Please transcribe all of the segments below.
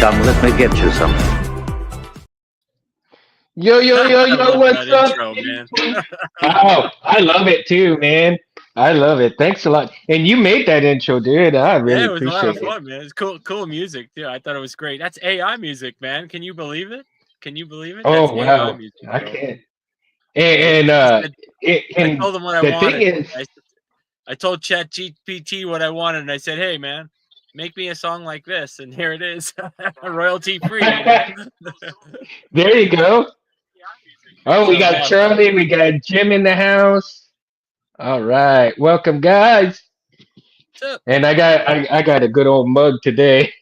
Come, let me get you some. Yo, yo, yo, I yo, love what's that up, intro, man. people? Oh, I love it too, man. I love it. Thanks a lot. And you made that intro, dude. I really Yeah, it was a lot of appreciate it. fun, man. It's cool music too. I thought it was great. That's AI music, man. Can you believe it? Can you believe it? That's Oh, AI wow. music, I bro. can't. They And, he said I and told him what I the thing wanted. is, I told Chat GPT what I wanted, and I said, "Hey, man, make me a song like this," and here it is, royalty free. there you go. Oh, we So got yeah, man. Charlie, we got Jim in the house. All right. Welcome, guys. What's up? And I got a good old mug today.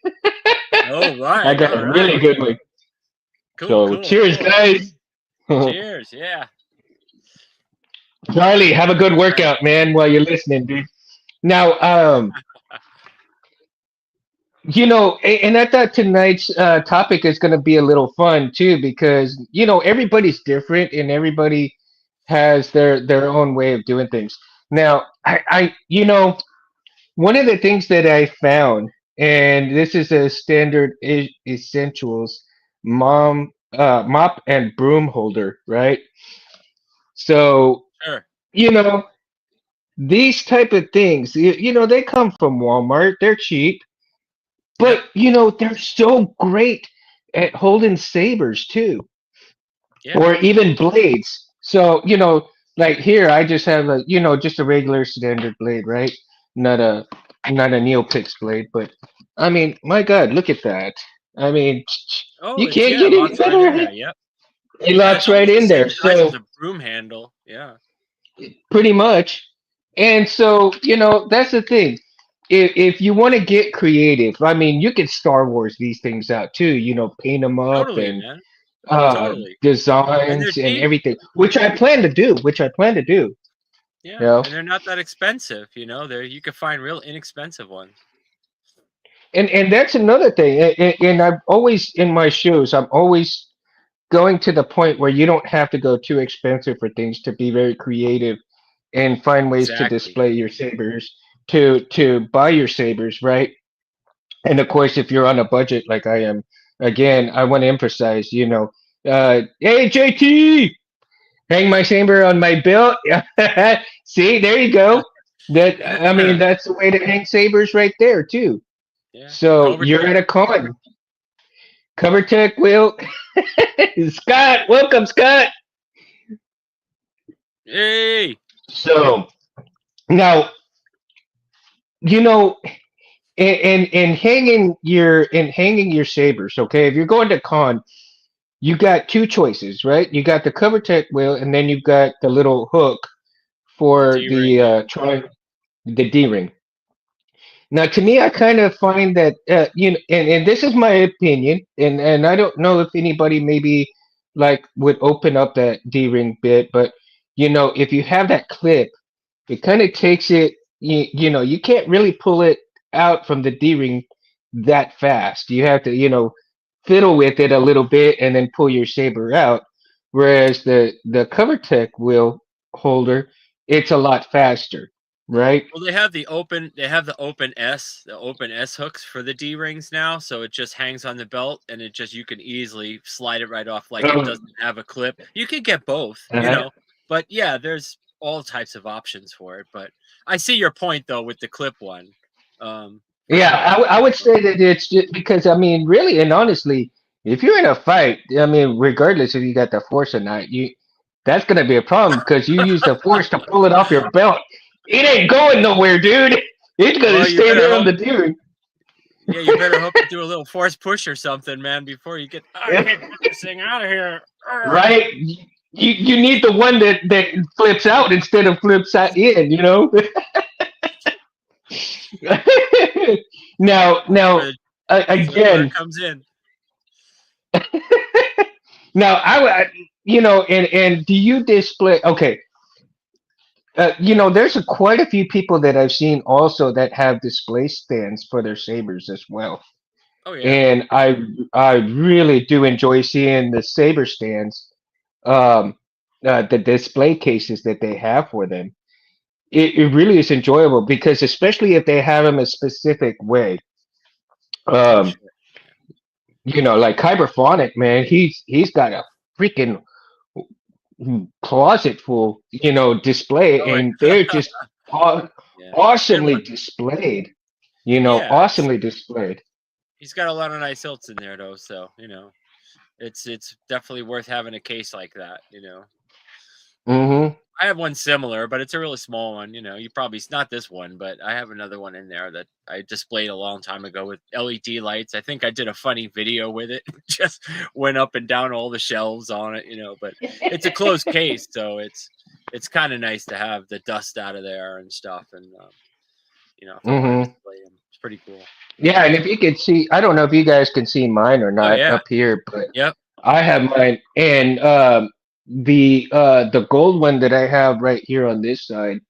All I right, got all a really right. good one. Cool, So cool, cheers, cool. guys. Cheers. Yeah. Charlie, have a good All right. workout, man, while you're listening, dude. Now, and I thought tonight's topic is going to be a little fun too, because everybody's different and everybody has their own way of doing things. Now, one of the things that I found, and this is a standard essentials mop and broom holder, right? So Sure. you know these type of things, they come from Walmart. They're cheap. Yep. But they're so great at holding sabers too, Yeah. or even blades. So like here, I just have just a regular standard blade, right? Not a not a Neopix blade, but I mean, my God, look at that. I mean, Oh, you it's can't yeah, it get any locks right in better. there. Yep. It Yeah, it's locks right almost the in same there. size as So a broom handle. Yeah. pretty much. And so, that's the thing. If you want to get creative, I mean, you can Star Wars these things out too. Paint them up Totally, and man. Totally. And they're designs and cheap. everything, which I plan to do. Which I plan to do. You Yeah, know, and they're not that expensive, There you can find real inexpensive ones. and that's another thing. And I've always in my shows, I'm always going to the point where you don't have to go too expensive for things to be very creative and find ways to Exactly. display your sabers, to buy your sabers, right? And of course, if you're on a budget like I am, again, I want to emphasize, hey JT, hang my saber on my belt. See, there you go. I mean, that's the way to hang sabers right there too. Yeah. So Cobra you're Tech. at a con. Cover Tech will Scott, welcome Scott. Hey. So now, you know, and hanging your sabers, okay? If you're going to con, you got two choices, right? You got the cover tech wheel, and then you've got the little hook The for D ring, the yeah. the D ring. Now, to me, I kind of find that and this is my opinion, and I don't know if anybody maybe like would open up that D ring bit, but if you have that clip, it kind of takes it. You can't really pull it out from the D ring that fast. You have to fiddle with it a little bit and then pull your saber out. Whereas the cover tech wheel holder, it's a lot faster, right? Well, they have the open S hooks for the D rings now, so it just hangs on the belt and you can easily slide it right off like it Oh, doesn't have a clip. You could get both, uh-huh. But yeah, there's all types of options for it. But I see your point though with the clip one. For Yeah, sure. I would say that it's just because I mean, really and honestly, if you're in a fight, I mean, regardless if you got the force or not, that's gonna be a problem because you use the force to pull it off your belt. It ain't going nowhere, dude. It's gonna Well, you stay better there on hope the dude. yeah, you better hope you do a little force push or something, man, before you get I can't get this thing out of here. Arr. Right? You need the one that flips out instead of flips out in. Now, Where where it again, comes in. now and do you display? Okay, there's quite a few people that I've seen also that have display stands for their sabers as well, Oh yeah. and I really do enjoy seeing the saber stands, um, the display cases that they have for them. It really is enjoyable because especially if they have them a specific way. For Um, sure. like Kyberphonic, man, he's got a freaking closet full, display, Oh, and they're just aw- yeah. And awesomely look, displayed. yeah, Awesomely displayed. he's got a lot of nice hilts in there though, so it's definitely worth having a case like that. Mm-hmm. I have one similar, but it's a really small one. You probably it's not this one, but I have another one in there that I displayed a long time ago with LED lights. I think I did a funny video with it, just went up and down all the shelves on it. But it's a closed case, so it's kind of nice to have the dust out of there and stuff. And if I want to Mm-hmm. display them, it's pretty cool. Yeah, and if you could see, I don't know if you guys can see mine or Oh not yeah, up here, but yep. I have mine, and the gold one that I have right here on this side,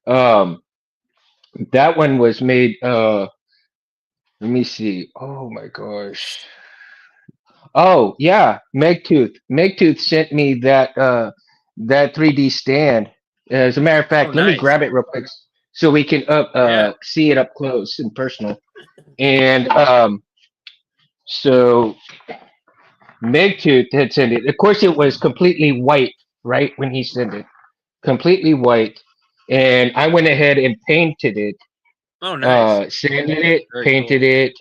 um, that one was made. Let me see. Oh my gosh. Oh yeah, Megtooth. Megtooth sent me that 3D stand. As a matter of Oh fact, let me nice. grab it real quick so we can Yeah. see it up close and personal. And so Megtooth had sent it. Of course, it was completely white, right, when he sent it, completely white. And I went ahead and painted it, Oh nice. sanded it, Very painted cool. it,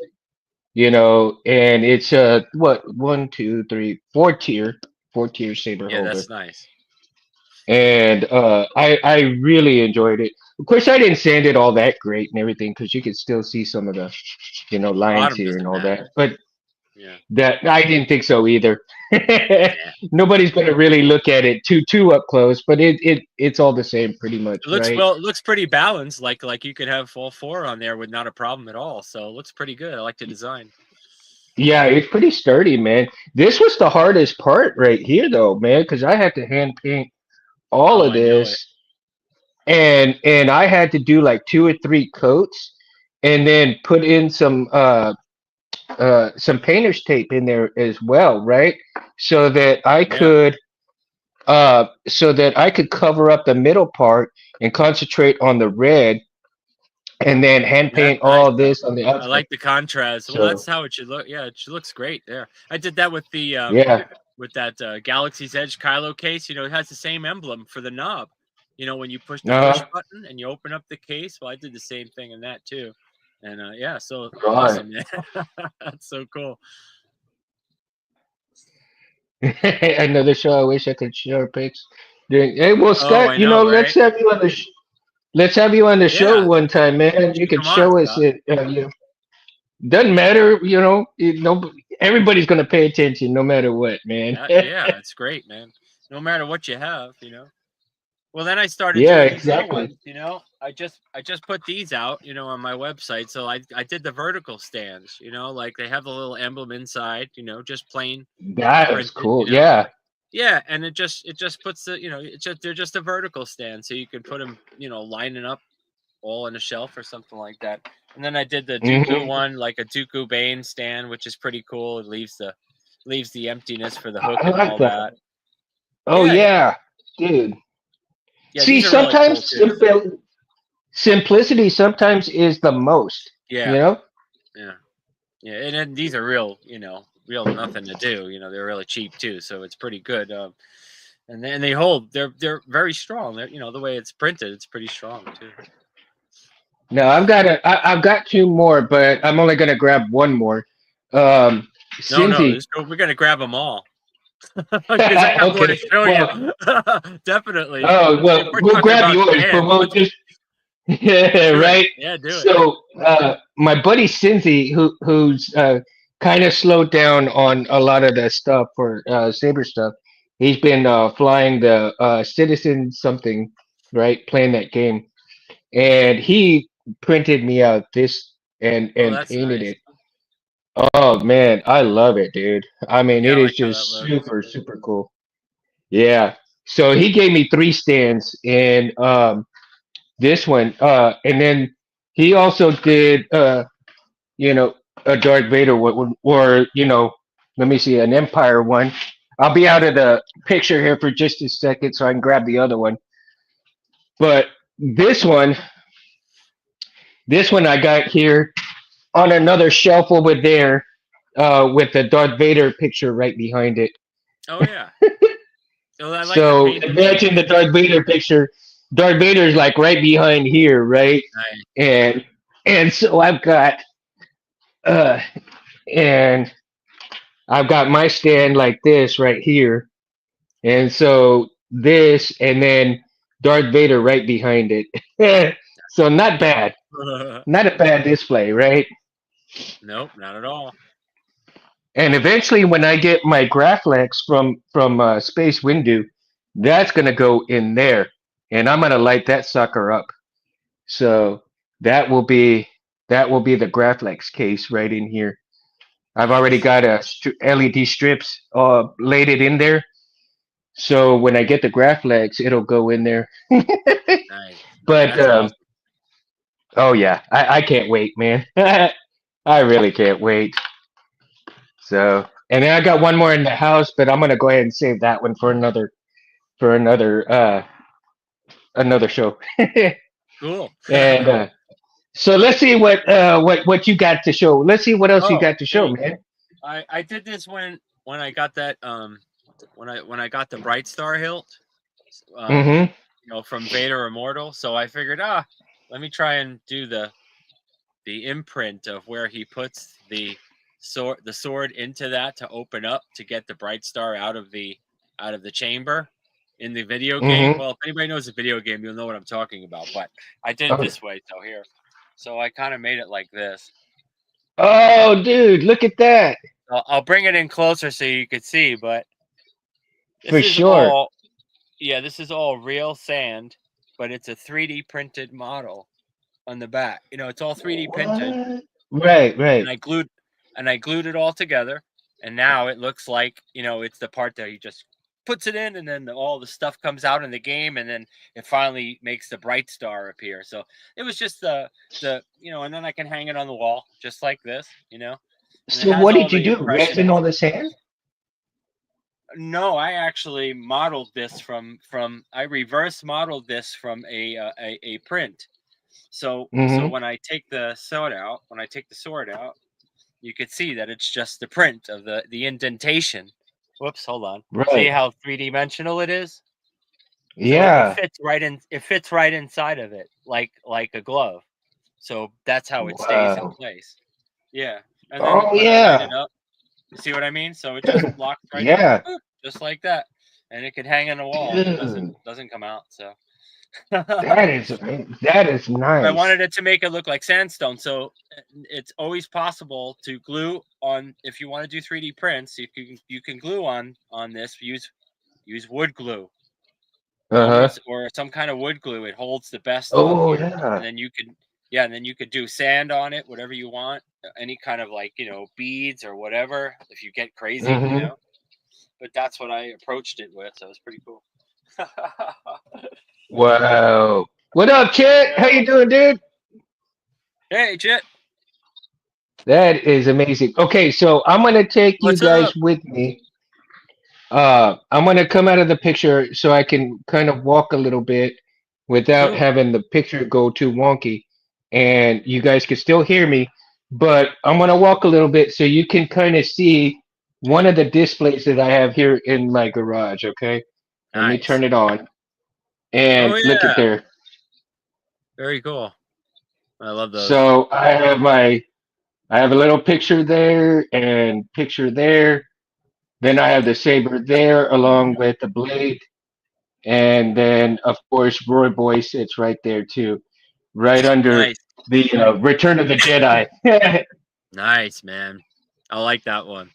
and it's what, one, two, three, four tier saber Yeah, holder. that's nice. And I really enjoyed it. Of course, I didn't sand it all that great and everything because you could still see some of the The lines bottom here and doesn't all that. matter. But Yeah. that I didn't think so either. Yeah. Nobody's going to really look at it too up close, but it's all the same pretty much, It looks right? well. It looks pretty balanced. Like you could have all four on there with not a problem at all. So it looks pretty good. I like the design. Yeah, it's pretty sturdy, man. This was the hardest part right here, though, man, because I had to hand paint all Oh, of I know it. this, and I had to do like two or three coats, and then put in some painter's tape in there as well, right? So that I Yeah, could cover up the middle part and concentrate on the red, and then hand that's paint nice. all this on the I outside. like the contrast. Well, So that's how it should look. Yeah, it looks great there. I did that with the yeah, with that Galaxy's Edge Kylo case. It has the same emblem for the knob. When you push the push uh, button and you open up the case. Well, I did the same thing in that too. And yeah, so right. awesome, man. That's so cool. Another show. I wish I could share pics. Hey, well, Oh, Scott, I know, let's right? have you on the let's have you on the show Yeah, one time, you man. You should could come on, show us Scott. it. Doesn't matter, everybody's gonna pay attention no matter what, man. Yeah, it's great, man. No matter what you have. Well, then I started Yeah, doing these little exactly. ones. I just put these out on my website. So I did the vertical stands. Like they have the little emblem inside, just plain That was cool. printed. Yeah. Yeah, and it just puts they're just a vertical stand, so you can put them lining up all on a shelf or something like that. And then I did the Dooku Hmm. one, like a Dooku Bane stand, which is pretty cool. It leaves the emptiness for the hook I and like all that. that. Oh Yeah, yeah, yeah, dude. yeah. See, These are really cool sometimes too. simplicity sometimes is the most. You Yeah, know? yeah, yeah. And then these are real nothing to do. They're really cheap too, so it's pretty good. And then they hold. They're very strong. The way it's printed, it's pretty strong too. No, I've got two more, but I'm only gonna grab one more. No, no, Cindy. we're gonna grab them all because I got more to Okay. show you. Well, Definitely. oh If well, we're we'll talking grab about yours, but stands, we'll just yeah, do it. right. Yeah, do it. So my buddy Cindy, who's kind of slowed down on a lot of the stuff for Saber stuff, he's been flying the Citizen something, right? Playing that game, and he printed me out this Oh, and that's painted nice. it. Oh man, I love it, dude. I mean, Yeah, it I is like how that just looks. super cool. Yeah. So he gave me three stands, and this one, and then he also did you know, a Darth Vader one, or let me see, an Empire one. I'll be out of the picture here for just a second, so I can grab the other one. But this one I got here on another shelf over there. with the Darth Vader picture right behind it. Oh yeah. Oh, I like the So painted thing. imagine the Darth Vader picture. Darth Vader's like right behind here, right? Nice. And so uh and I've got my stand like this right here. And so this and then Darth Vader right behind it. So not bad. Not a bad display, right? Nope, not at all. And eventually, when I get my Graflex from Space Windu, that's gonna go in there, and I'm gonna light that sucker up. So that will be that will be the Graflex case right in here. I've already Nice. got LED strips laid it in there. So when I get the Graflex, it'll go in there. Nice. But That's awesome. oh yeah, I can't wait, man. I really can't wait. So and then I got one more in the house, but I'm gonna go ahead and save that one for another show. Cool. And so let's see what you got to show. Let's see what else you Oh, got to show, hey, man. I did this when I got that when I got the Bright Star hilt, um Mm-hmm. from Vader Immortal. So I figured, let me try and do the imprint of where he puts the sword into that to open up to get the Bright Star out of the chamber in the video game. Mm-hmm. Well, if anybody knows the video game, you'll know what I'm talking about. But I did it Oh, this way. So here, so I kind of made it like this. oh, dude, look at that. I'll bring it in closer so you could see. But this For is sure. all, yeah, this is all real sand, but it's a 3D printed model on the back. It's all 3D printed, What? Right, and right. I glued it all together, and now it looks like it's the part that he just puts it in, and then all the stuff comes out in the game, and then it finally makes the Bright Star appear. So it was just and then I can hang it on the wall just like this, and it So has what all did you the do? Resin all impressions. the sand? No, I actually modeled this from I reverse modeled this from a print. So Mm-hmm. when I take the sword out, you could see that it's just the print of the indentation. Whoops, hold on. See Right. how three-dimensional it is? So it Yeah. fits right in. It fits right inside of it, like a glove. So that's how it stays in Wow. place. Yeah, and then Oh when I light yeah. it up, you see what I mean? So it just locks right in, Yeah. just like that, and it could hang on the wall, and it doesn't Dude. doesn't come out. So That is I nice. wanted it to make it look like sandstone. So it's always possible to glue on if you want to do 3D prints. You can glue on this. Use wood glue, Uh-huh. or some kind of wood glue. It holds the best on Oh here, and yeah. then and then you could do sand on it, whatever you want, any kind of like beads or whatever. If you get crazy, Mm-hmm. But that's what I approached it with. So it was pretty cool. Wow. What up, Chet? How Yeah. you doing, dude? Hey, Chit, That is amazing. Okay, so I'm gonna take you what's guys up? with me. I'm gonna come out of the picture so I can kind of walk a little bit without Cool. having the picture go too wonky, and you guys can still hear me. But I'm gonna walk a little bit so you can kind of see one of the displays that I have here in my garage. Okay, let me turn Nice. it on Oh and look at yeah, there. very cool. I love those. So I have a little picture there and picture there. Then I have the saber there along with the blade. And then, of course, Roy Boy sits right there too, right under Nice, the Return of the Jedi. nice, man. I like that one.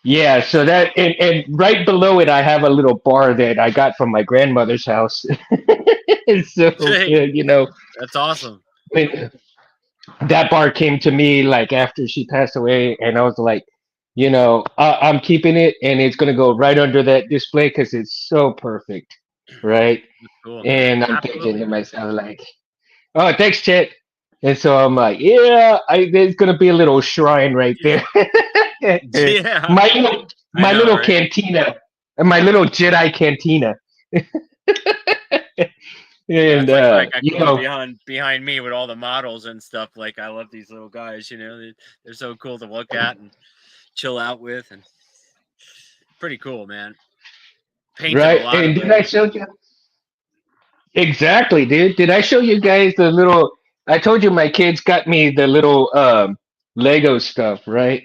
Yeah, so that and right below it, I have a little bar that I got from my grandmother's house. So Hey, you know, that's awesome. when that bar came to me like after she passed away, and I was like, I'm keeping it, and it's gonna go right under that display because it's so perfect, right? That's cool, man. And I'm thinking to Absolutely. myself like, oh, thanks, Chet. And so I'm like, yeah, there's gonna be a little shrine right there. Yeah, my little I my know, little right? cantina, my little Jedi cantina. Yeah, And it's like I you come know, behind me with all the models and stuff. Like I love these little guys. They're so cool to look at and chill out with, and pretty cool, man. Painted a right? lot And of did I them. show you exactly, dude? Did I show you guys the little? I told you my kids got me the little Lego stuff, right?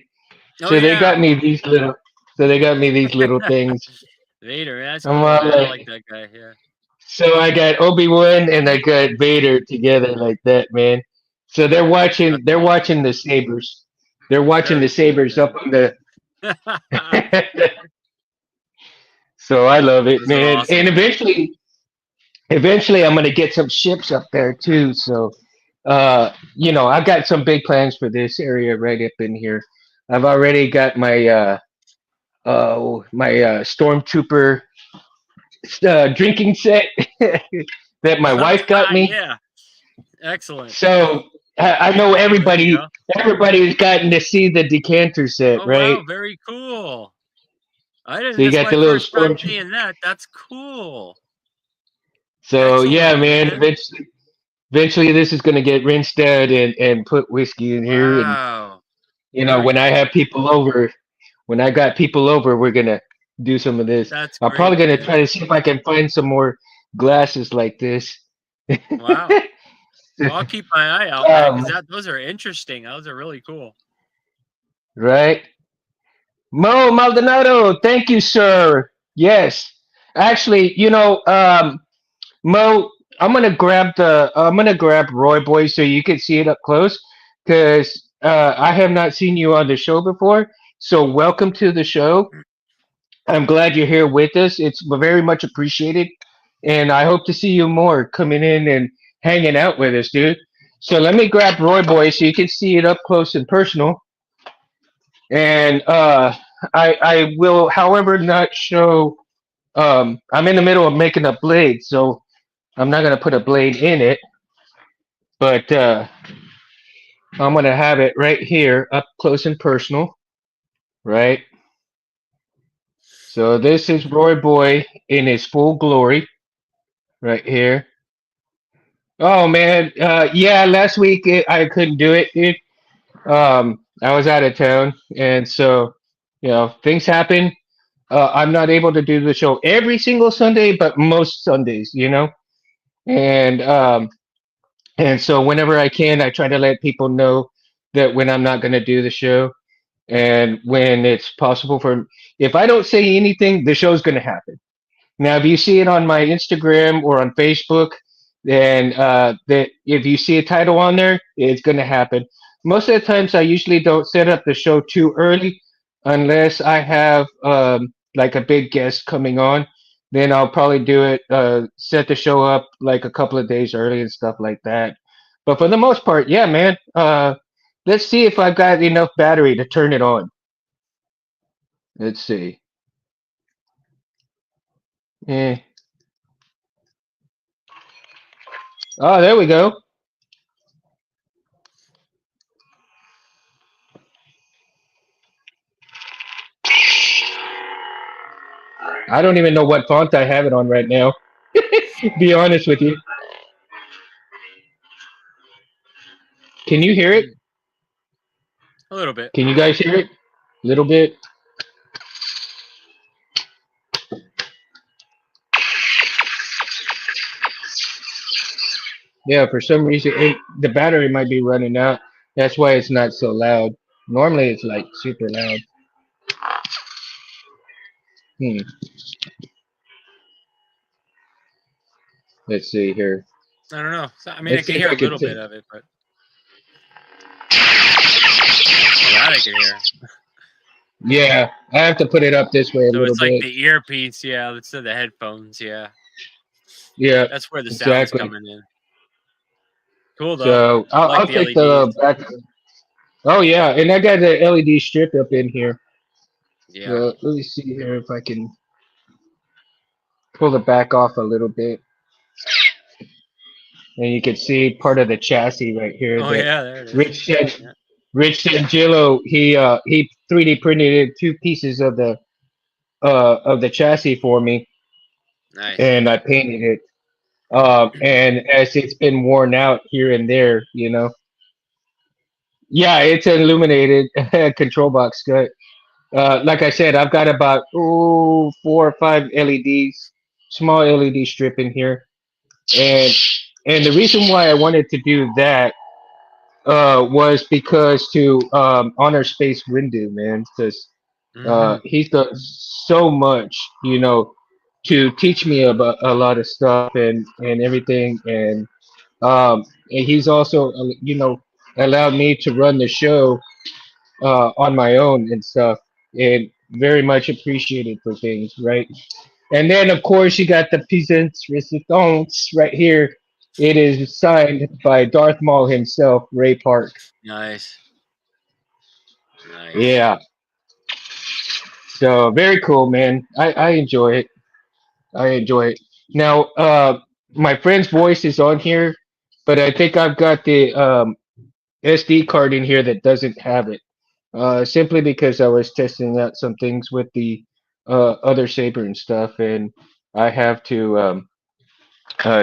Oh So they yeah, got me these little. So they got me these little things. Vader. That's I'm cool, all man. I like, like that guy. Yeah. so I got Obi-Wan and I got Vader together like that, man. So they're watching. That's They're awesome. watching the Sabers. They're watching the Very cool, Sabers up man. on the. So I love it, Those are man. And awesome. eventually I'm gonna get some ships up there too. So, I've got some big plans for this area right up in here. I've already got my stormtrooper drinking set that my wife got me. Yeah, excellent. So I know There you go. everybody's gotten to see the decanter set, Oh right? wow, very cool. I So didn't. you This is got my the little first time stormtrooper. seeing that. That's cool. So yeah, Excellent, man. man. Eventually this is gonna get rinsed out and put whiskey in here, and Wow. when Very I have cool. people over, when I got people over, we're gonna do some of this. That's I'm probably great, gonna man. try to see if I can find some more glasses like this. Wow. Well, I'll keep my eye out, man, because um, that those are interesting. Those are really cool. right. Mo Maldonado, thank you, sir. Yes, actually, Mo, I'm gonna grab Roy Boy so you can see it up close, because I have not seen you on the show before. So welcome to the show. I'm glad you're here with us. It's very much appreciated, and I hope to see you more coming in and hanging out with us, dude. So let me grab Roy Boy so you can see it up close and personal. And I will, however, not show. I'm in the middle of making a blade, so I'm not gonna put a blade in it, but I'm gonna have it right here, up close and personal, right? So this is Roy Boy in his full glory, right here. Oh man, yeah. Last week I couldn't do it, dude. I was out of town, and so things happen. I'm not able to do the show every single Sunday, but most Sundays, and so whenever I can, I try to let people know that when I'm not going to do the show, and when it's possible for, if I don't say anything, the show's going to happen. Now, if you see it on my Instagram or on Facebook, then that if you see a title on there, it's going to happen. Most of the times, I usually don't set up the show too early, unless I have like a big guest coming on. Then I'll probably do it, set the show up like a couple of days early and stuff like that. But for the most part, yeah, man. Let's see if I've got enough battery to turn it on. Let's see. Eh. Oh, there we go. I don't even know what font I have it on right now. Be honest with you. Can you hear it? Mm, a little bit. Can you guys hear it? A little bit. Yeah, for some reason the battery might be running out. That's why it's not so loud. Normally it's like super loud. Hmm. Let's see here. I don't know. I mean, I Let's see can if hear I a can little bit take. of it, but oh, that I can hear. Yeah, I have to put it up this way a So little it's like bit. the earpiece, yeah, instead of the headphones, yeah. Yeah, That's where the sound's exactly. coming in. Cool though. So I I'll like I'll the take the LEDs. back. Oh yeah, and I got the LED strip up in here. Yeah. So let me see here if I can pull the back off a little bit. And you can see part of the chassis right here Oh that yeah, there it is. Rich said. Yeah. Rich Sangillo, he 3D printed two pieces of the chassis for me, Nice. and I painted it. And as it's been worn out here and there, yeah, it's an illuminated control box. Like I said, I've got about 4 or 5 LEDs, small LED strip in here, and the reason why I wanted to do that was because to honor Space Windu, man, because Hmm. he's done so much, to teach me about a lot of stuff and everything, and he's also, allowed me to run the show on my own and stuff, and very much appreciated for things, right? And then, of course, you got the Peasants Resistance right here. It is signed by Darth Maul himself, Ray Park. Nice, nice. Yeah, so very cool, man. I enjoy it. I enjoy it. Now, my friend's voice is on here, but I think I've got the SD card in here that doesn't have it. Simply because I was testing out some things with the other Saber and stuff, and I have to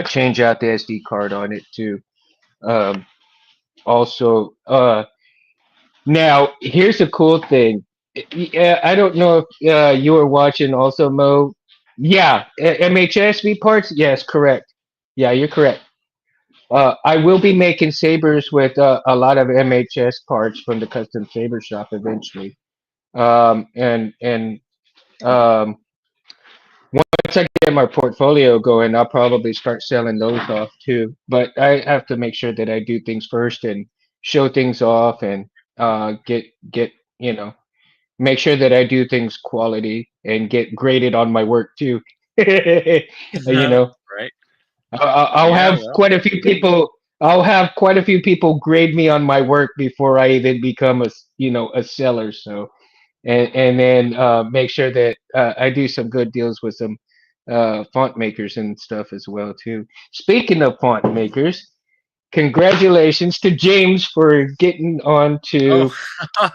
change out the SD card on it too. Um, also, now here's a cool thing. Yeah, I don't know if you were watching also, Mo. Yeah, MHSV parts. Yes, correct. Yeah, you're correct. I will be making sabers with a lot of MHS parts from the custom saber shop eventually. And um, once I get my portfolio going, I'll probably start selling those off too. But I have to make sure that I do things first and show things off and get you know make sure that I do things quality and get graded on my work too. you know, Right? I'll Yeah. have Well. quite a few people. I'll have quite a few people grade me on my work before I even become a seller. So and then make sure that I do some good deals with some font makers and stuff as well too. Speaking of font makers, congratulations to James for getting on Oh, to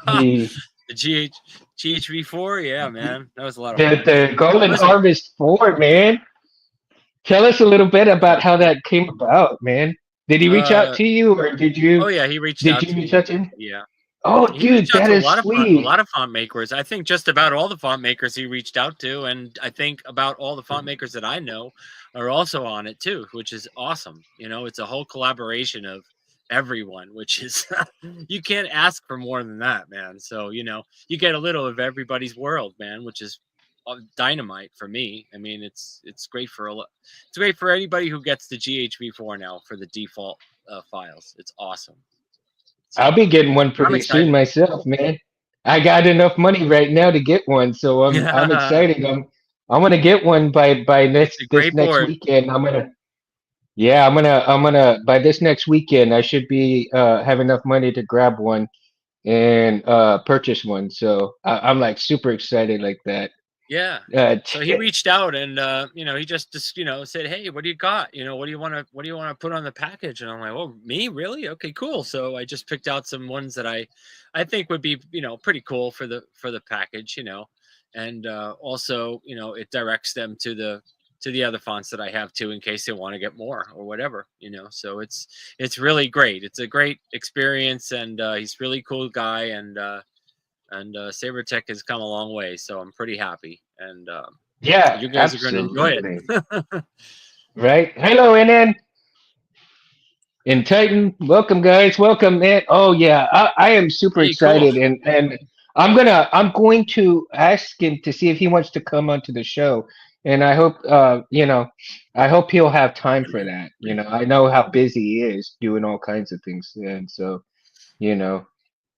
the the GHV4. Yeah, man, that was a lot of the, fun. the Golden Listen, Harvest 4, man. Tell us a little bit about uh, how that came about, man. Did he reach out uh, to you, or did oh you yeah, he reached did out you to reach me. out to him? Yeah. Oh, He dude, reached out that to is a sweet. lot of font makers. I think just about all the font makers he reached out to, and I think about all the font makers that I know are also on it too, which is awesome. It's a whole collaboration of everyone, which is you can't ask for more than that, man. So you get a little of everybody's world, man, which is dynamite for me. I mean, it's great for it's great for anybody who gets the GHV4 now for the default files. It's awesome. I'll So be getting one I'm pretty soon excited. myself, man. I got enough money right now to get one, so I'm excited. I'm gonna get one by It's a this great next board. weekend. Yeah, I'm gonna by this next weekend I should be have enough money to grab one and purchase one. So I'm like super excited like that. Yeah. Uh, So he reached out and he just said, "Hey, what do you got? What do you want to put on the package?" And I'm like, "Oh, me? Really? Okay, cool." So I just picked out some ones that I think would be, pretty cool for the package, And also, it directs them to the other fonts that I have too in case they want to get more or whatever. So it's really great. It's a great experience and he's a really cool guy and SaberTech has come a long way, so I'm pretty happy. And yeah, you guys are going to enjoy absolutely. it. Right. Hello, NN. And Titan, welcome guys, welcome man. Oh yeah, I am super Hey, cool. excited, and I'm going to ask him to see if he wants to come onto the show, and I hope I hope he'll have time for that. I know how busy he is doing all kinds of things, and so you know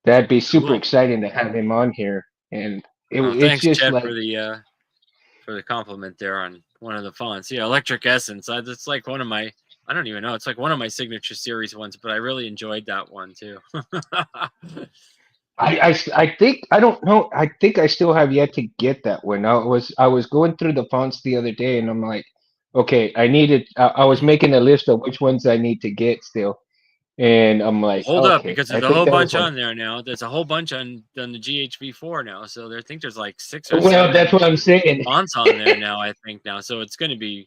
that'd be super Cool. exciting to have him on here, and it's Thanks, just Chad, like for the compliment there on one of the fonts. Yeah, Electric Essence. It's like one of my. I don't even know. It's like one of my signature series ones, but I really enjoyed that one too. I think I don't know. I think I still have yet to get that one. I was going through the fonts the other day, and I'm like, okay, I needed. I was making a list of which ones I need to get still, and I'm like, Hold up, okay, because I there's a think whole that was bunch one. on there now. There's a whole bunch on the GHV4 now. So I think there's like six or Well, that's seven what I'm saying. fonts on there now. I think now, so it's going to be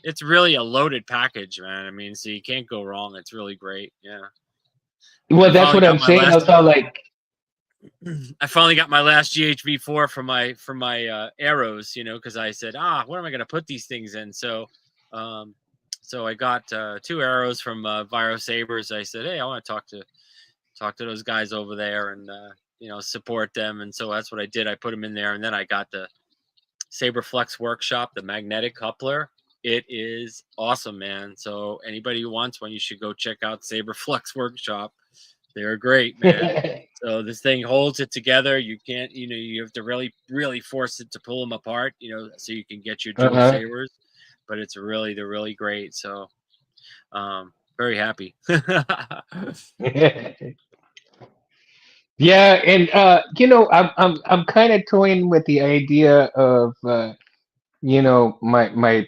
it's really a loaded package, man. I mean, so you can't go wrong. It's really great. Yeah. And Well, that's what I'm saying. I saw like, I finally got my last GHV4 for my arrows, because I said, what am I going to put these things in? Um, so I got 2 arrows from Viro Sabers. I said, hey, I want to talk to those guys over there and support them. And so that's what I did. I put them in there, and then I got the Saber Flex Workshop, the magnetic coupler. It is awesome, man. So anybody who wants one, you should go check out Saber Flex Workshop. They're great, man. So this thing holds it together. You can't, you have to really, really force it to pull them apart, so you can get your dual uh-huh. sabers. But they're really great. So, very happy. Yeah, and I'm kind of toying with the idea of my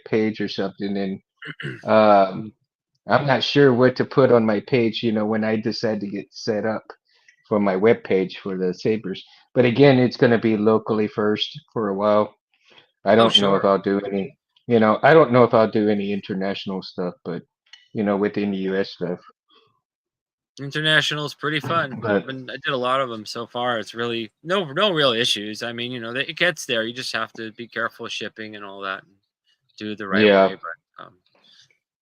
page or something, and I'm not sure what to put on my page, when I decide to get set up for my web page for the Sabers. But again, it's going to be locally first for a while. I Oh, don't know if sure. I'll do any, I don't know if I'll do any international stuff, but within the US stuff. International is pretty fun. But I did a lot of them so far. It's really no real issues. I mean, it gets there. You just have to be careful shipping and all that, and do it the right way. yeah,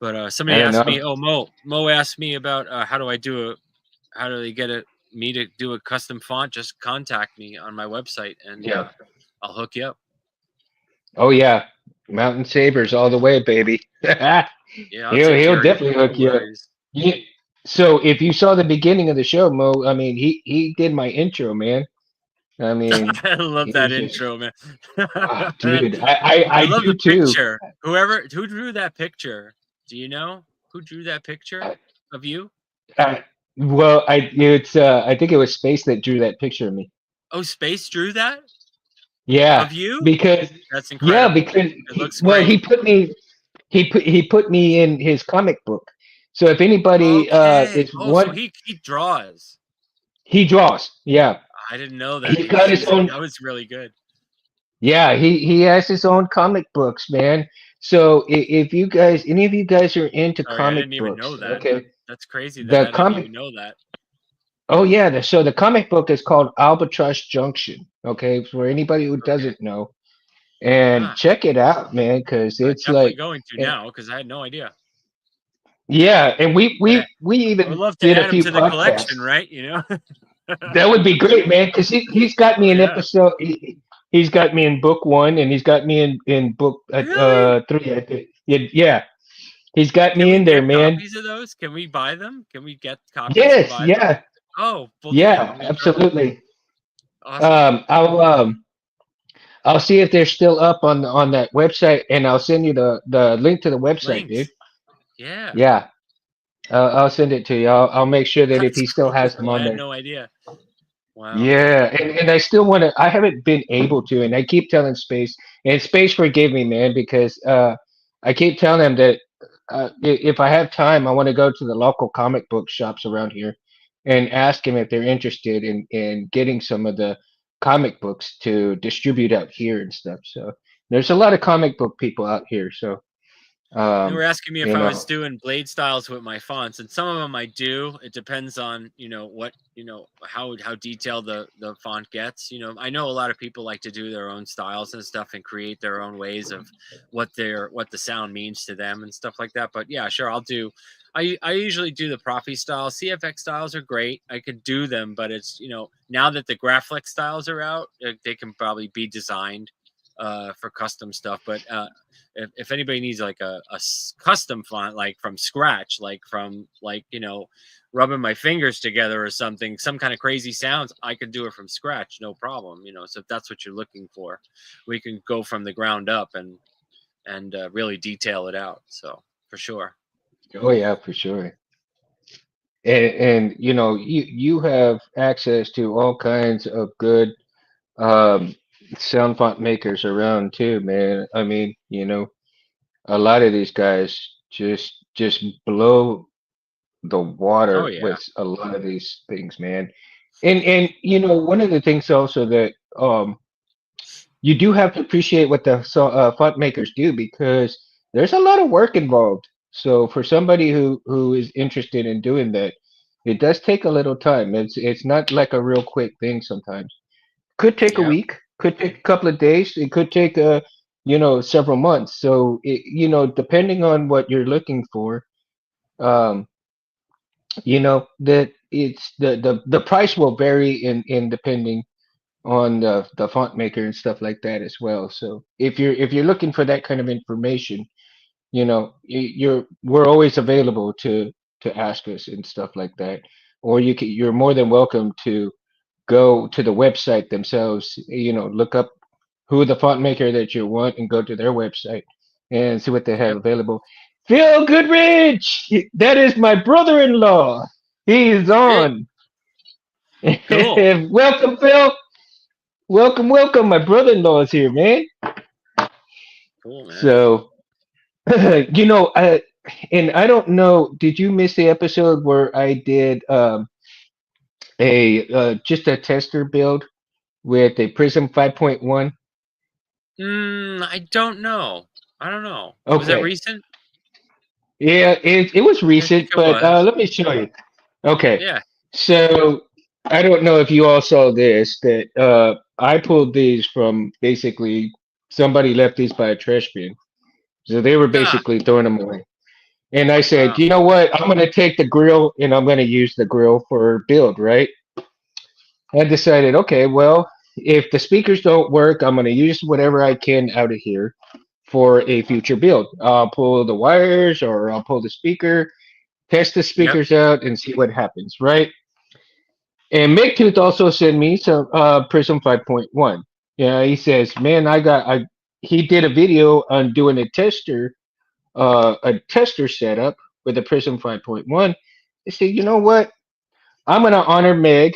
But I somebody don't asked know. me, oh Mo asked me about how do they get me to do a custom font? Just contact me on my website and Yeah. I'll hook you up. Oh yeah. Mountain Sabers all the way, baby. Yeah, I'll he'll take he'll care of you. definitely No hook you up. worries. Yeah. So if you saw the beginning of the show, Mo, I mean, he did my intro, man. I mean, I love he that was just, intro, man. oh, I dude, I love do the too. picture. Who drew that picture? Do you know who drew that picture I, of you? I, well, I think it was Space that drew that picture of me. Oh, Space drew that Yeah, of you? because That's yeah, incredible. because It looks well, great. he put me in his comic book. So if anybody Okay. is Oh, so one, he draws. he draws. Yeah, I didn't know that. he's got his own. That was really good. Yeah, he has his own comic books, man. So if you guys, any of you guys are into Sorry, I comic didn't even know books, that. okay, That's crazy that the I didn't comic. even know that. Oh yeah, so the comic book is called Albatross Junction. Okay, for anybody who Okay. doesn't know, and Ah, check it out, man, because I'm it's definitely like, going to eh, now because I had no idea. yeah, and we Yeah. we we I would even love to did a add him few to the podcasts. collection, right? That would be great, man, because he's got Oh me in yeah. episode. He's got me in book one, and he's got me in book Really? three. I think. Yeah, yeah, he's got Can me we in there, get man. copies of those? Can we buy them? Can we get copies and Yes, buy them? yeah, Oh, well, damn. yeah, I'm in trouble. absolutely. Awesome. I'll see if they're still up on that website, and I'll send you the link to the website, dude. Links. Yeah. Yeah, I'll send it to you. I'll make sure that if That's he still has them cool. I on had there. no idea. Wow. Yeah, and I still want to. I haven't been able to, and I keep telling Space, and Space forgive me, man, because I keep telling him that if I have time, I want to go to the local comic book shops around here and ask him if they're interested in getting some of the comic books to distribute out here and stuff. So there's a lot of comic book people out here. So They were asking me if you I know, was doing blade styles with my fonts, and some of them I do. It depends on what how detailed the font gets. I know a lot of people like to do their own styles and stuff and create their own ways of what the sound means to them and stuff like that. But yeah, sure, I'll do. I usually do the Profi styles. CFX styles are great. I could do them, but it's now that the Graflex styles are out, they can probably be designed for custom stuff. But if anybody needs like a custom font, like from scratch, like from rubbing my fingers together or something, some kind of crazy sounds, I could do it from scratch, no problem. So if that's what you're looking for, we can go from the ground up and really detail it out. So for sure. oh yeah, for sure. And you have access to all kinds of good um sound font makers around too, man. I mean, a lot of these guys just blow the Oh water yeah. with a lot of these things, man. And one of the things also that you do have to appreciate what the font makers do, because there's a lot of work involved. So for somebody who is interested in doing that, it does take a little time. It's not like a real quick thing sometimes. Could take a Yep. week, could take a couple of days, it could take several months. So depending on what you're looking for, um, that it's the price will vary in depending on the font maker and stuff like that as well. So if you're looking for that kind of information, we're always available to ask us and stuff like that. Or you're more than welcome to go to the website themselves, look up who the font maker that you want and go to their website and see what they have Yep. available. Phil Goodrich, that is my brother-in-law. He's Hey, on. cool. Welcome, Phil. Welcome, welcome. My brother-in-law is here, man. Cool, man. So, you know, I, and I don't know, did you miss the episode where I did a just a tester build with a Prism 5.1? I don't know. I don't know. Was that Okay. recent? Yeah, it was I think recent, it but was. let me show you. Okay. Yeah. So I don't know if you all saw this, that I pulled these from basically somebody left these by a trash bin. So they were Ah, basically throwing them away. And I said, wow. you know what? I'm going to take the grill and I'm going to use the grill for build, right? I decided, okay, well, if the speakers don't work, I'm going to use whatever I can out of here for a future build. I'll pull the wires or I'll pull the speaker, test the Yep. speakers out, and see what happens, right? And McTooth also sent me some Prism 5.1. Yeah, he says, man, he did a video on doing a tester setup with the Prism 5.1. I said, you know what? I'm gonna honor Meg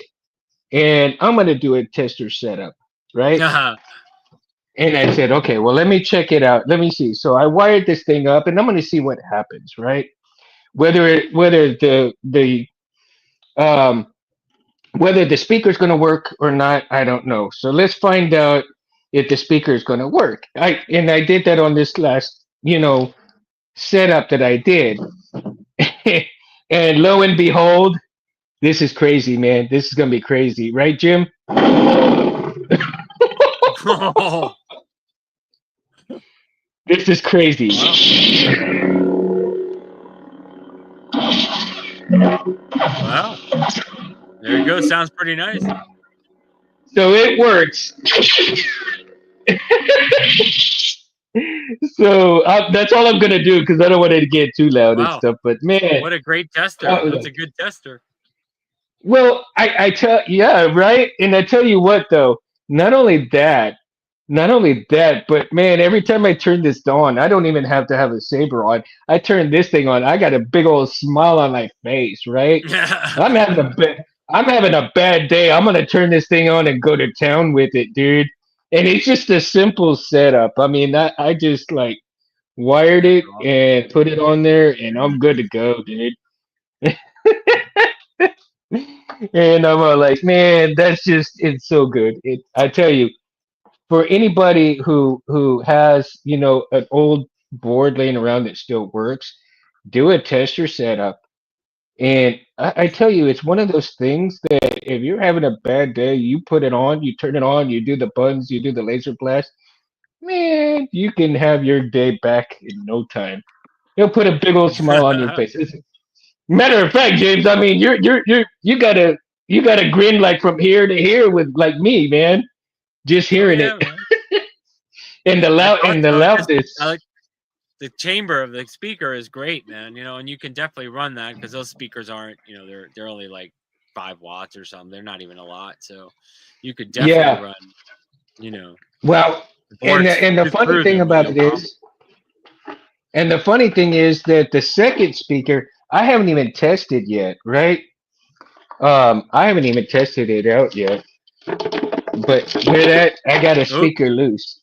and I'm gonna do a tester setup, right? And I said, okay, well, let me check it out. Let me see. So I wired this thing up, and I'm gonna see what happens, right? Whether um whether the speaker's gonna work or not, I don't know. So let's find out if the speaker is gonna work. I did that on this last setup that I did, and lo and behold, this is crazy, man. This is gonna be crazy, right, Jim? Oh, This is crazy. wow. Wow. There you go. Sounds pretty nice. So it works. So that's all I'm gonna do because I don't want it to get too loud and Wow. stuff. But man, What a great tester. uh, That's a good tester. well, I tell yeah, right. And I tell you what though, not only that, not only that, but man, every time I turn this on, I don't even have to have a saber on. I turn this thing on, I got a big old smile on my face, right? I'm having a bad, I'm having a bad day. I'm gonna turn this thing on and go to town with it, dude. And it's just a simple setup. I mean, I just like wired That's it awesome. and put it on there, and I'm good to go, dude. And I'm like, man, that's just it's so good. I tell you, for anybody who has an old board laying around that still works, do a tester setup. And I tell you, it's one of those things that if you're having a bad day, you put it on, you turn it on, you do the buttons, you do the laser blast, man, you can have your day back in no time. It'll put a big old smile on your face. Matter of fact, James, I mean, you gotta grin like from here to here with like me, man. Just Oh hearing it yeah, man. and the I loud thought and the so. Because I loudness. like the chamber of the speaker is great, man. And you can definitely run that because those speakers aren't, they're only like 5 watts or something. They're not even a lot, so you could definitely Yeah. run, you know, Well, the and boards the funny through thing them with about no it problem. is, and the funny thing is that the second speaker I haven't even tested yet, right? I haven't even tested it out yet. But hear that? I got a Oops. speaker loose.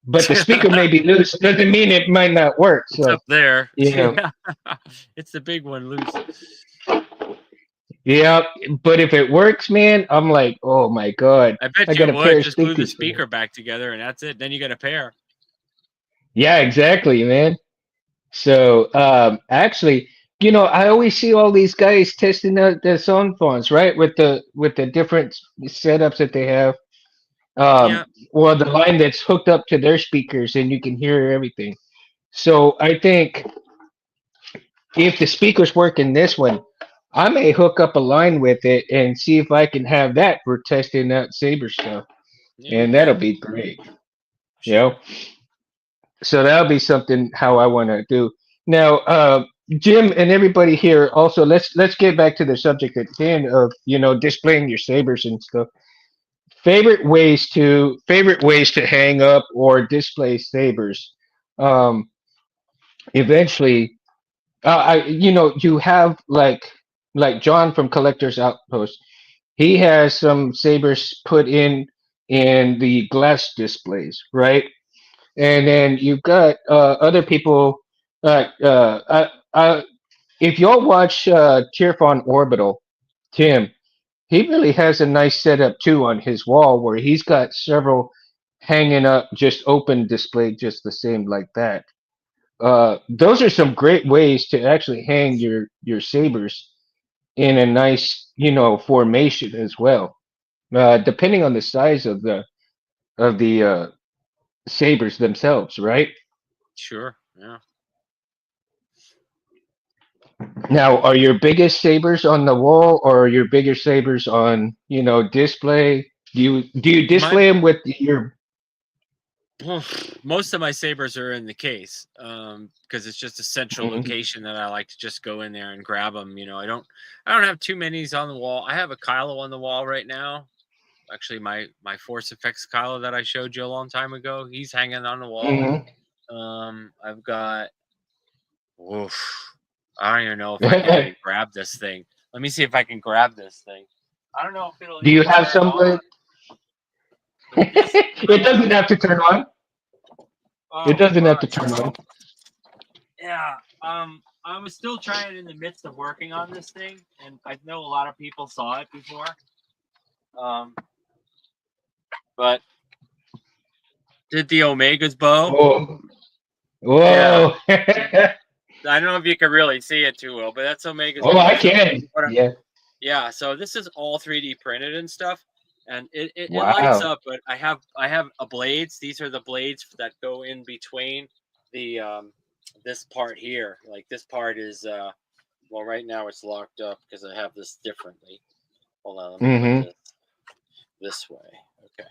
But the speaker may be loose doesn't mean it might not work. It's So up there. you know, Yeah. It's the big one loose. yeah. But if it works, man, I'm like, oh my god, I bet I you got it a pair would. of Just glue the speakers for that. speaker back together and that's it. Then you got a pair. Yeah, exactly, man. So actually, I always see all these guys testing out their sound phones, right? With the different setups that they have. Yeah, Well, the line that's hooked up to their speakers, and you can hear everything. So I think if the speakers work in this one, I may hook up a line with it and see if I can have that for testing out Saber stuff, yeah, you and that'll can. be great. You know, Sure. so that'll be something how I want to do. Now, Jim and everybody here, also let's get back to the subject at hand of displaying your sabers and stuff. Favorite ways to hang up or display sabers. Um, eventually, you have like John from Collector's Outpost. He has some sabers put in the glass displays, right? And then you've got other people. If y'all watch Tearfon Orbital, Tim, he really has a nice setup too on his wall where he's got several hanging up, just open displayed just the same like that. Those are some great ways to actually hang your sabers in a nice formation as well. Depending on the size of the sabers themselves, right? Sure. Yeah. Now, are your biggest sabers on the wall, or are your bigger sabers on display? Do you My display them with your? most of my sabers are in the case because it's just a central Mhm, location that I like to just go in there and grab them. I don't have too many on the wall. I have a Kylo on the wall right now. Actually, my Force Effects Kylo that I showed you a long time ago, he's hanging on the wall. mhm. I've got. Oof, I don't even know if I can even grab this thing. Let me see if I can grab this thing. I don't know if it'll Do you even have turn some? on. But this, It doesn't have to turn on. It oh doesn't have to gosh, turn on. yeah. I was still trying in the midst of working on this thing, and I know a lot of people saw it before. Um, but did the Omega's bow? Oh, Yeah, whoa! I don't know if you can really see it too well, but that's Omega's Oh, I bow. So can. what Yeah. yeah, so this is all 3D printed and stuff, and it lights Wow. up. But I have a blades. These are the blades that go in between the this part here. Like this part is well, right now it's locked up because I have this differently. Hold on, let me put Mm-hmm. this way. Okay.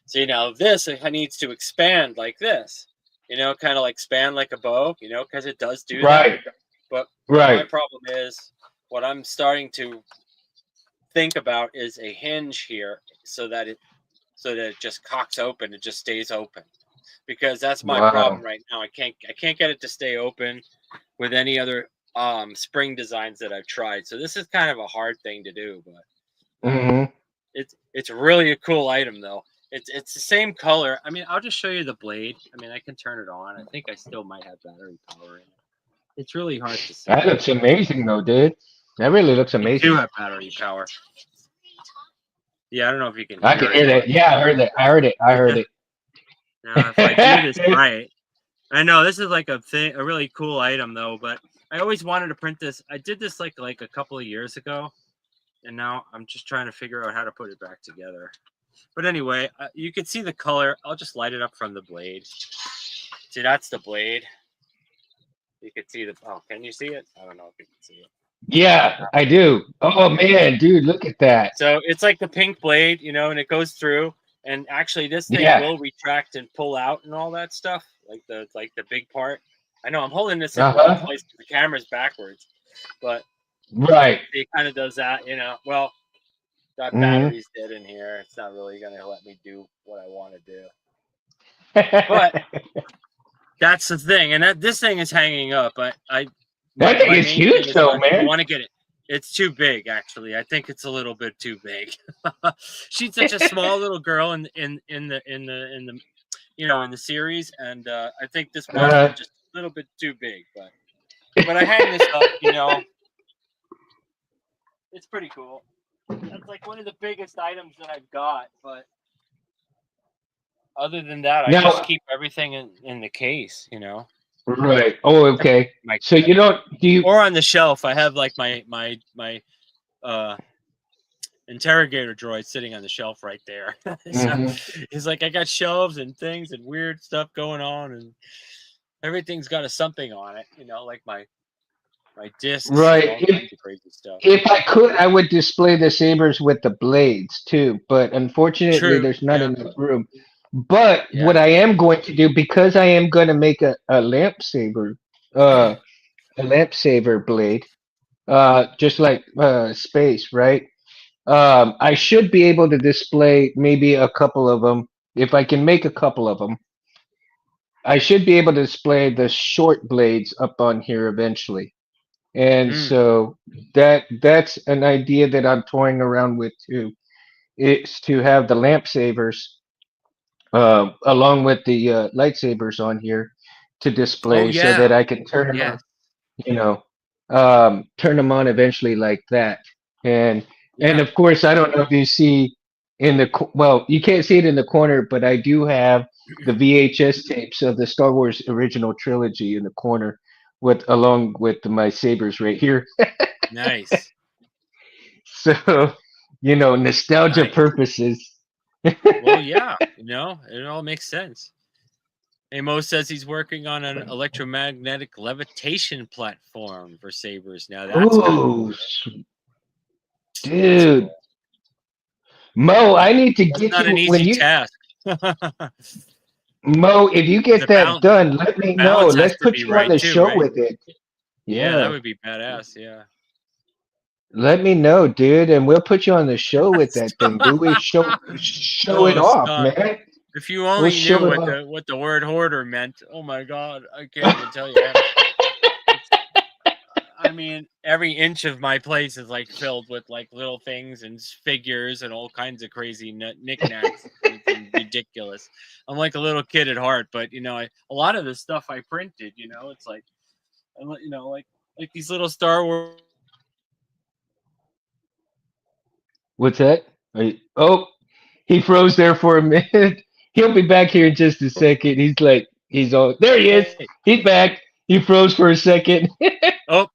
See now this it needs to expand like this. Kind of like expand like a bow. Because it does do that. Right. But my Right. problem is what I'm starting to think about is a hinge here so that it just cocks open, it just stays open, because that's my problem Wow. right now. I can't get it to stay open with any other spring designs that I've tried. So this is kind of a hard thing to do, but Mm-hmm. it's really a cool item though. It's the same color. I mean, I'll just show you the blade. I mean, I can turn it on. I think I still might have battery power in it. It's really hard to That say. looks amazing, though, dude. That really looks I do amazing. have battery power. Yeah, I don't know if you can I can hear it, hear but that. Yeah, I heard that. I heard it. I heard it. now if I do this right, I know this is like a really cool item though, but I always wanted to print this. I did this like a couple of years ago, and now I'm just trying to figure out how to put it back together. But anyway, you can see the color. I'll just light it up from the blade. See, that's the blade. You can see the. Oh, can you see it? I don't know if you can see it. Yeah, I do. Oh man, dude, look at that. So it's like the pink blade, and it goes through. And actually, this thing Yeah. will retract and pull out and all that stuff, like the big part. I know I'm holding this in the wrong Uh-huh. place. The camera's backwards, but Right. it kind of does that. Well, that Mm-hmm. battery's dead in here. It's not really going to let me do what I want to do. But that's the thing, and that this thing is hanging up. My That thing my is main thing huge, is though, I man. want to get it. It's too big, actually. I think it's a little bit too big. She's such a small little girl in the series, and I think this might have Uh, been just a little bit too big. But I hang this up. It's pretty cool. That's like one of the biggest items that I've got. But other than that, I just now, keep everything in the case. Right. Oh, That's okay. my So you don't do you? or on the shelf. I have like my uh interrogator droid sitting on the shelf right there. So Mhm. he's like, I got shelves and things and weird stuff going on, and everything's got a something on it. Like my discs and Right. all kinds of crazy stuff. If I could, I would display the sabers with the blades too, but unfortunately, True. there's not Yeah. enough room. But what Yeah. I am going to do, because I am going to make a lamp saber, uh, a lamp saver blade, just like space, right? I should be able to display maybe a couple of them. If I can make a couple of them, I should be able to display the short blades up on here eventually. And Mm. so that's an idea that I'm toying around with too. Is to have the lamp savers along with the lightsabers on here to Oh display so that yeah. I can turn them on, Yes. you know, turn them on eventually like that. And Yeah. of course, I don't know if you see in the well, you can't see it in the corner, but I do have the VHS tapes of the Star Wars original trilogy in the corner with along with my sabers right here. Nice. So, nostalgia Nice. purposes. Well, yeah. It all makes sense. Amo says he's working on an electromagnetic levitation platform for Sabers. Now that's cool. Ooh, That's dude. cool. Mo, I need to That's get not an you when easy you task. Mo, if you the get that balance done, let the me know. balance has Let's to put be you on right the too, show right? with it. Yeah, that Yeah. would be badass. Yeah. Let me know, dude, and we'll put you on the show with that thing, dude. We show it Oh, off, Scott! man. If you We'll only show knew it what off. the word hoarder meant. Oh my God, I can't even tell you. It's I mean, every inch of my place is like filled with like little things and figures and all kinds of crazy knickknacks. It's ridiculous. I'm like a little kid at heart, but a lot of the stuff I printed, it's like, like these little Star Wars. What's that? Oh, he froze there for a minute. He'll be back here in just a second. He's all there. He is. Hey, He's back. He froze for a second. oh,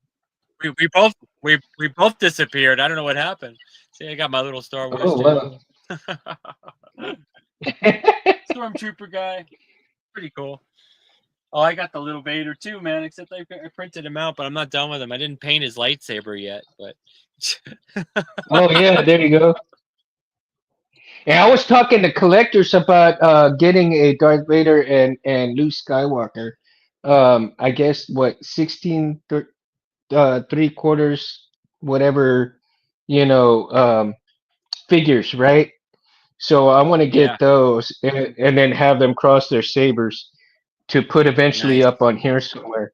we both disappeared. I don't know what happened. See, I got my little Star Wars Oh too. wow. Stormtrooper guy, pretty cool. Oh, I got the little Vader too, man. Except I printed him out, but I'm not done with him. I didn't paint his lightsaber yet, but Oh yeah, there you go. And I was talking to collectors about getting a Darth Vader and Luke Skywalker. I guess what 3/4, whatever, figures, right? So I want to yeah, get those and then have them cross their sabers to put eventually nice. up on here somewhere.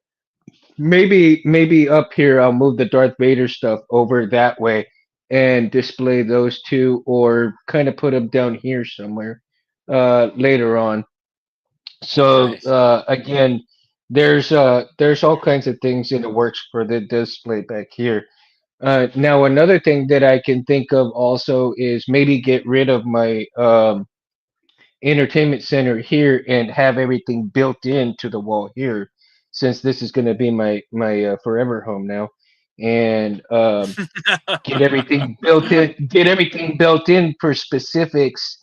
Maybe up here I'll move the Darth Vader stuff over that way and display those two, or kind of put them down here somewhere later on. So Nice. again, there's all kinds of things in the works for the display back here. Now another thing that I can think of also is maybe get rid of my entertainment center here and have everything built into the wall here, since this is going to be my forever home now, and get everything built in for specifics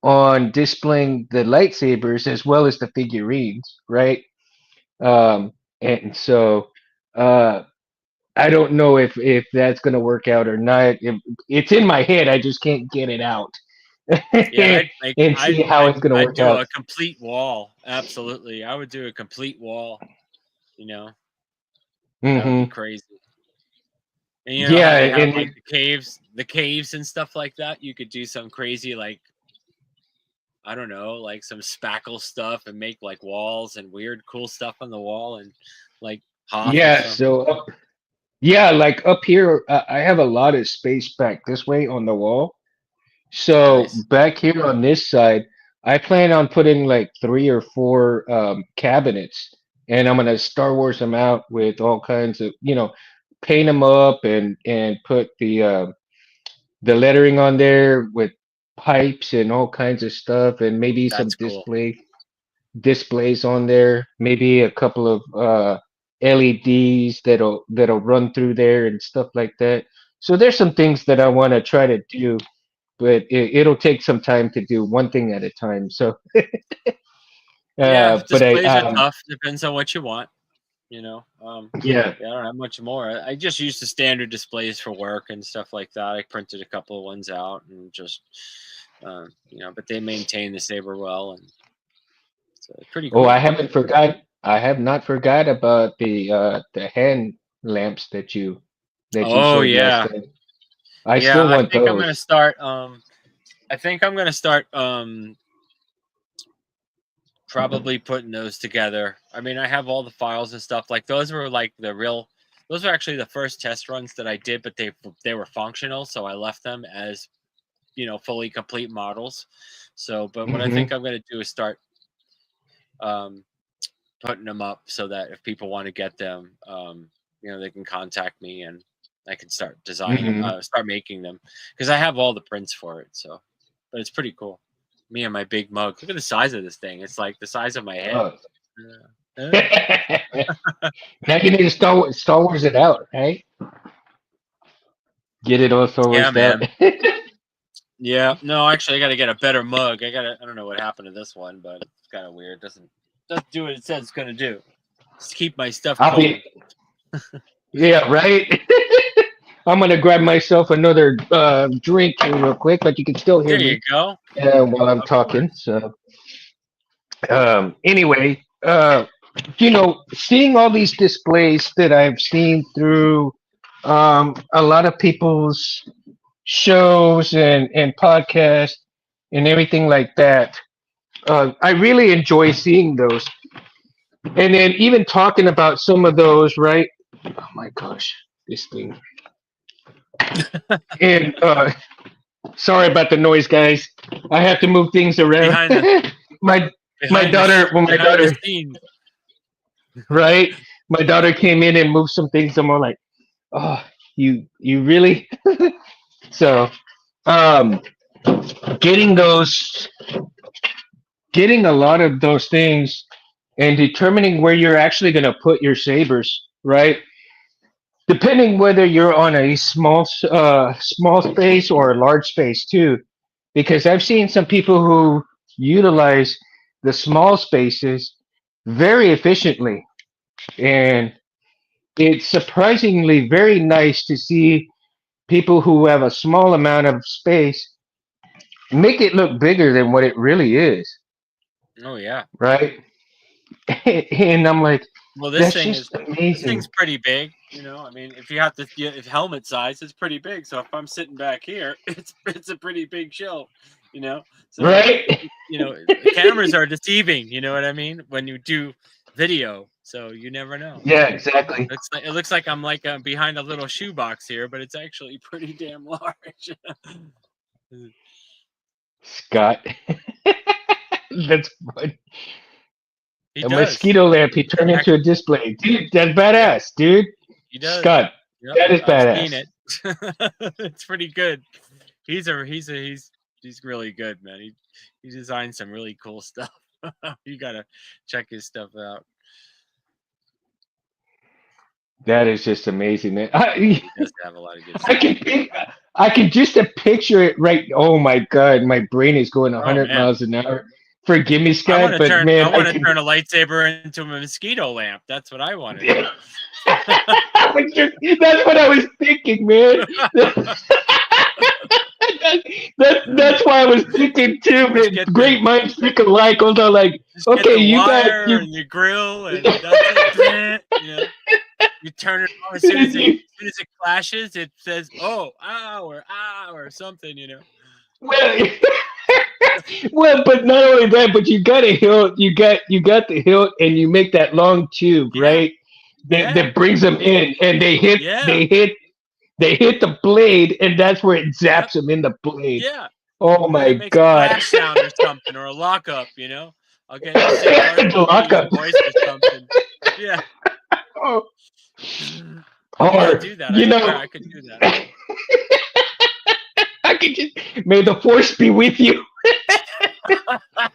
on displaying the lightsabers as well as the figurines, right? And so uh I don't know if that's going to work out or not. It's in my head, I just can't get it out Yeah, I'd make and I'd see how I'd it's going to I'd work do out. a complete wall. Absolutely, I would do a complete wall. You know, that would be Hmm. crazy. And you know how Yeah, they have and like the caves and stuff like that. You could do some crazy like I don't know, like some spackle stuff and make like walls and weird cool stuff on the wall and like Hoth or yeah, something. so yeah, like up here, I have a lot of space back this way on the wall. So Nice. back here on this side, I plan on putting like 3 or 4 cabinets, and I'm gonna Star Wars them out with all kinds of, paint them up and put the lettering on there with pipes and all kinds of stuff, and maybe some That's cool. display. displays on there, maybe a couple of LEDs that'll run through there and stuff like that. So there's some things that I want to try to do, but it'll take some time to do one thing at a time. So, Yeah, but I displays are tough. Depends on what you want. You know, yeah. yeah, I don't have much more. I just use the standard displays for work and stuff like that. I printed a couple of ones out and just, but they maintain the Saber well, and it's pretty Oh, I cool. haven't forgot. I have not forgot about the hand lamps that you Oh showed last yeah, time. I yeah. still I want think I'm gonna those. start. I think I'm gonna start. Probably putting those together. I mean, I have all the files and stuff. Like those were like the real. Those were actually the first test runs that I did, but they were functional, so I left them as fully complete models. So, but what I think Hmm. I'm going to do is start um, putting them up so that if people want to get them, they can contact me and I can start designing, Hmm. start making them because I have all the prints for it. So, but it's pretty cool. Me and my big mug. Look at the size of this thing. It's like the size of my head. Oh. Uh, Now you need to Star Wars it out, right? Get it all Star yeah, Wars out. man. Yeah. No, actually, I got to get a better mug. I don't know what happened to this one, but it's kind of weird. Doesn't do what it says it's going to do. Just keep my stuff I'll cold. be yeah, right. I'm gonna grab myself another drink here real quick, but you can still hear There you me go. while I'm Of talking. course. So anyway, seeing all these displays that I've seen through a lot of people's shows and podcasts and everything like that, I really enjoy seeing those. And then even talking about some of those, right? Oh my gosh, this thing. And sorry about the noise, guys. I have to move things around. Behind the my my behind the daughter, well, my behind the daughter, scenes. right? My daughter came in and moved some things. I'm all like, oh, you really? So, um, getting those, getting a lot of those things, and determining where you're actually going to put your sabers, right? Depending whether you're on a small space or a large space too, because I've seen some people who utilize the small spaces very efficiently, and it's surprisingly very nice to see people who have a small amount of space make it look bigger than what it really is, Oh yeah. right? And I'm like, Well, that's just this thing's amazing, pretty big. I mean, if you have to, if helmet size, it's pretty big. So if I'm sitting back here, it's a pretty big shelf. So right? cameras are deceiving. You know what I mean when you do video. So you never know. Yeah, exactly. It looks like I'm like behind a little shoebox here, but it's actually pretty damn large. Scott, that's fun. He A does. mosquito lamp he turned into a display. Dude, that's Yep, badass, dude. he does. Scott, Yep, that is I've seen badass. it. It's pretty good. He's really good, man. He designed some really cool stuff. You gotta check his stuff out. That is just amazing, man. He does have a lot of good I stuff. can pic- I can just picture it right. Oh my God, my brain is going Oh 100 man, miles an hour. Forgive me, I want Scott, to but turn I man, I want to can. turn a lightsaber into a mosquito lamp. That's what I want to do. That's what I was thinking, man. That's why I was thinking too, just man. get the Great minds think alike. Hold on, like, just get okay, the you got wire you. and the grill, and that's it. You turn it on as soon as it clashes. It says, "Oh, ow," or something. Well, well, but not only that, but you got a hilt. You got the hilt, and you make that long tube, Yeah, right? That yeah, that brings them in, and they hit yeah. they hit the blade, and that's where it Yep. zaps them in the blade. Yeah. Oh And then it my makes a God! clash sound or something or a lockup. I'll sing Darth The Vader's lockup. voice or something. Yeah. Oh, I gotta or do that. I swear I could do that. I could just may the force be with you.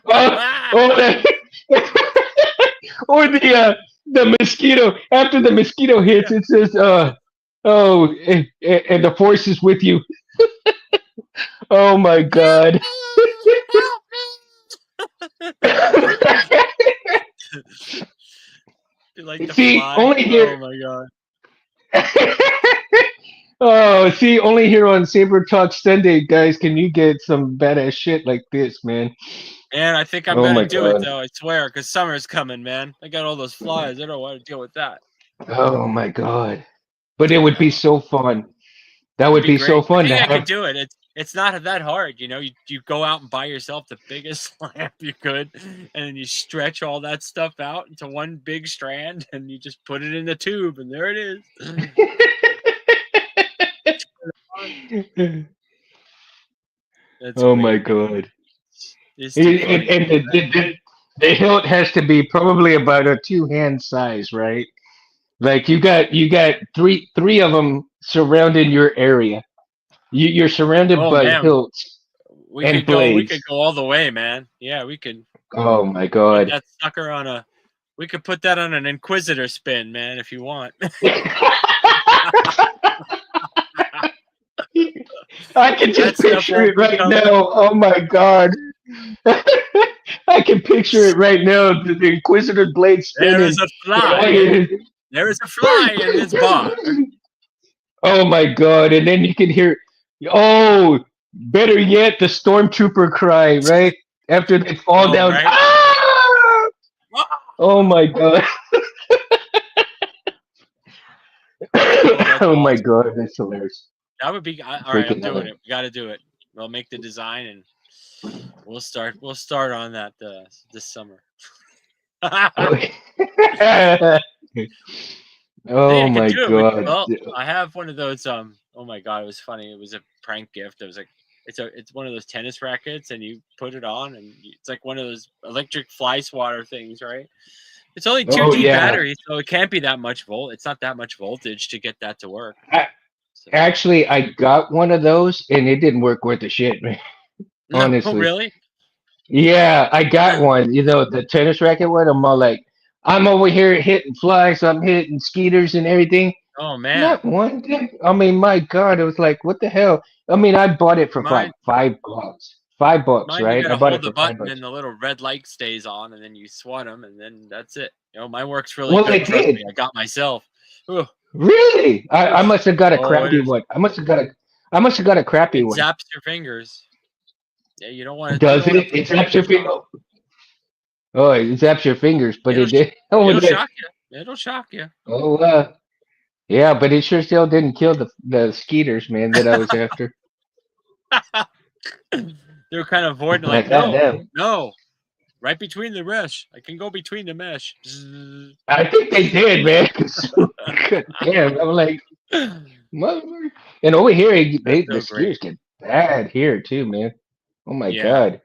Oh, oh, that. Or the mosquito. After the mosquito hits, Yeah. it says, "Oh, and the force is with you." Oh my God. Help me! Be like the See, fly. only Oh here. my god. Oh, see, only here on Saber Talk Sunday, guys, can you get some badass shit like this, man? And I think I'm Oh gonna my do it God. though. I swear, because summer's coming, man. I got all those flies. I don't want to deal with that. Oh my God. But it I would be know. so fun. That It'd would be be so great. I fun to think I could have. do it. It's not that hard, you know. You go out and buy yourself the biggest lamp you could, and then you stretch all that stuff out into one big strand, and you just put it in the tube, and there it is. That's Oh my great. God. It's too And, funny. and the hilt has to be probably about a two-hand size, right? Like you got three of them surrounding your area. You're surrounded Oh by man, hilts and we blades. could go all the way, man. Yeah, we could Oh my put God. that sucker on a. We could put that on an Inquisitor spin, man, if you want. I can That just stuff picture won't it be right coming. now. Oh my God. I can picture it right now. The Inquisitor blade There is spinning. a And all fly. you There is a fly in this bar. oh my God. And then you can hear, oh, better yet, the stormtrooper cry, right? After they fall Oh, down. right. Ah! Oh my God. Oh, that's Oh my awesome. God. That's hilarious. That would be all right. I'm Freaking doing hilarious. it. We got to do it. We'll make the design and we'll start. We'll start on that this summer. Okay. Hey, Oh I could my do it with. God. Well, I have one of those. Oh my god, it was funny. It was a prank gift. It was like it's one of those tennis rackets, and you put it on, and it's like one of those electric fly swatter things, right? It's only Oh 2G yeah. battery, so it can't be that much volt. It's not that much voltage to get that to work. I, So actually, I got one of those and it didn't work worth a shit, man. no, Honestly. really. Yeah, I got one. The tennis racket one. I'm all like, I'm over here hitting flies. I'm hitting skeeters and everything. Oh man, Not one thing. I mean, my God, it was like, what the hell? I mean, I bought it for like mine. $5. $5, Mine, you right? got I to bought hold it the for five button bucks. and the little red light stays on, and then you swat them, and then that's it. You know, mine works really Well, good. it Trust did. me, I got myself. Ooh, Really? I oof. must have got a Oh, it crappy is. one. I must have got a crappy It one. zaps your fingers. Yeah, you don't want to. You Does don't want to it? put It your zaps your fingers fingers. on. Oh, it zaps your fingers, but It'll it sh- did. Oh, it'll it, shock you. It'll shock you. oh, yeah, but it sure still didn't kill the skeeters, man, that I was after. They're kind of avoiding, like, Like, no, goddamn. no, right between the mesh. I can go between the mesh. Bzzz. I think they did, man. 'Cause, God damn, I'm like, mother. And over here, That's the so great. skeeters get bad here too, man. Oh my Yeah. God,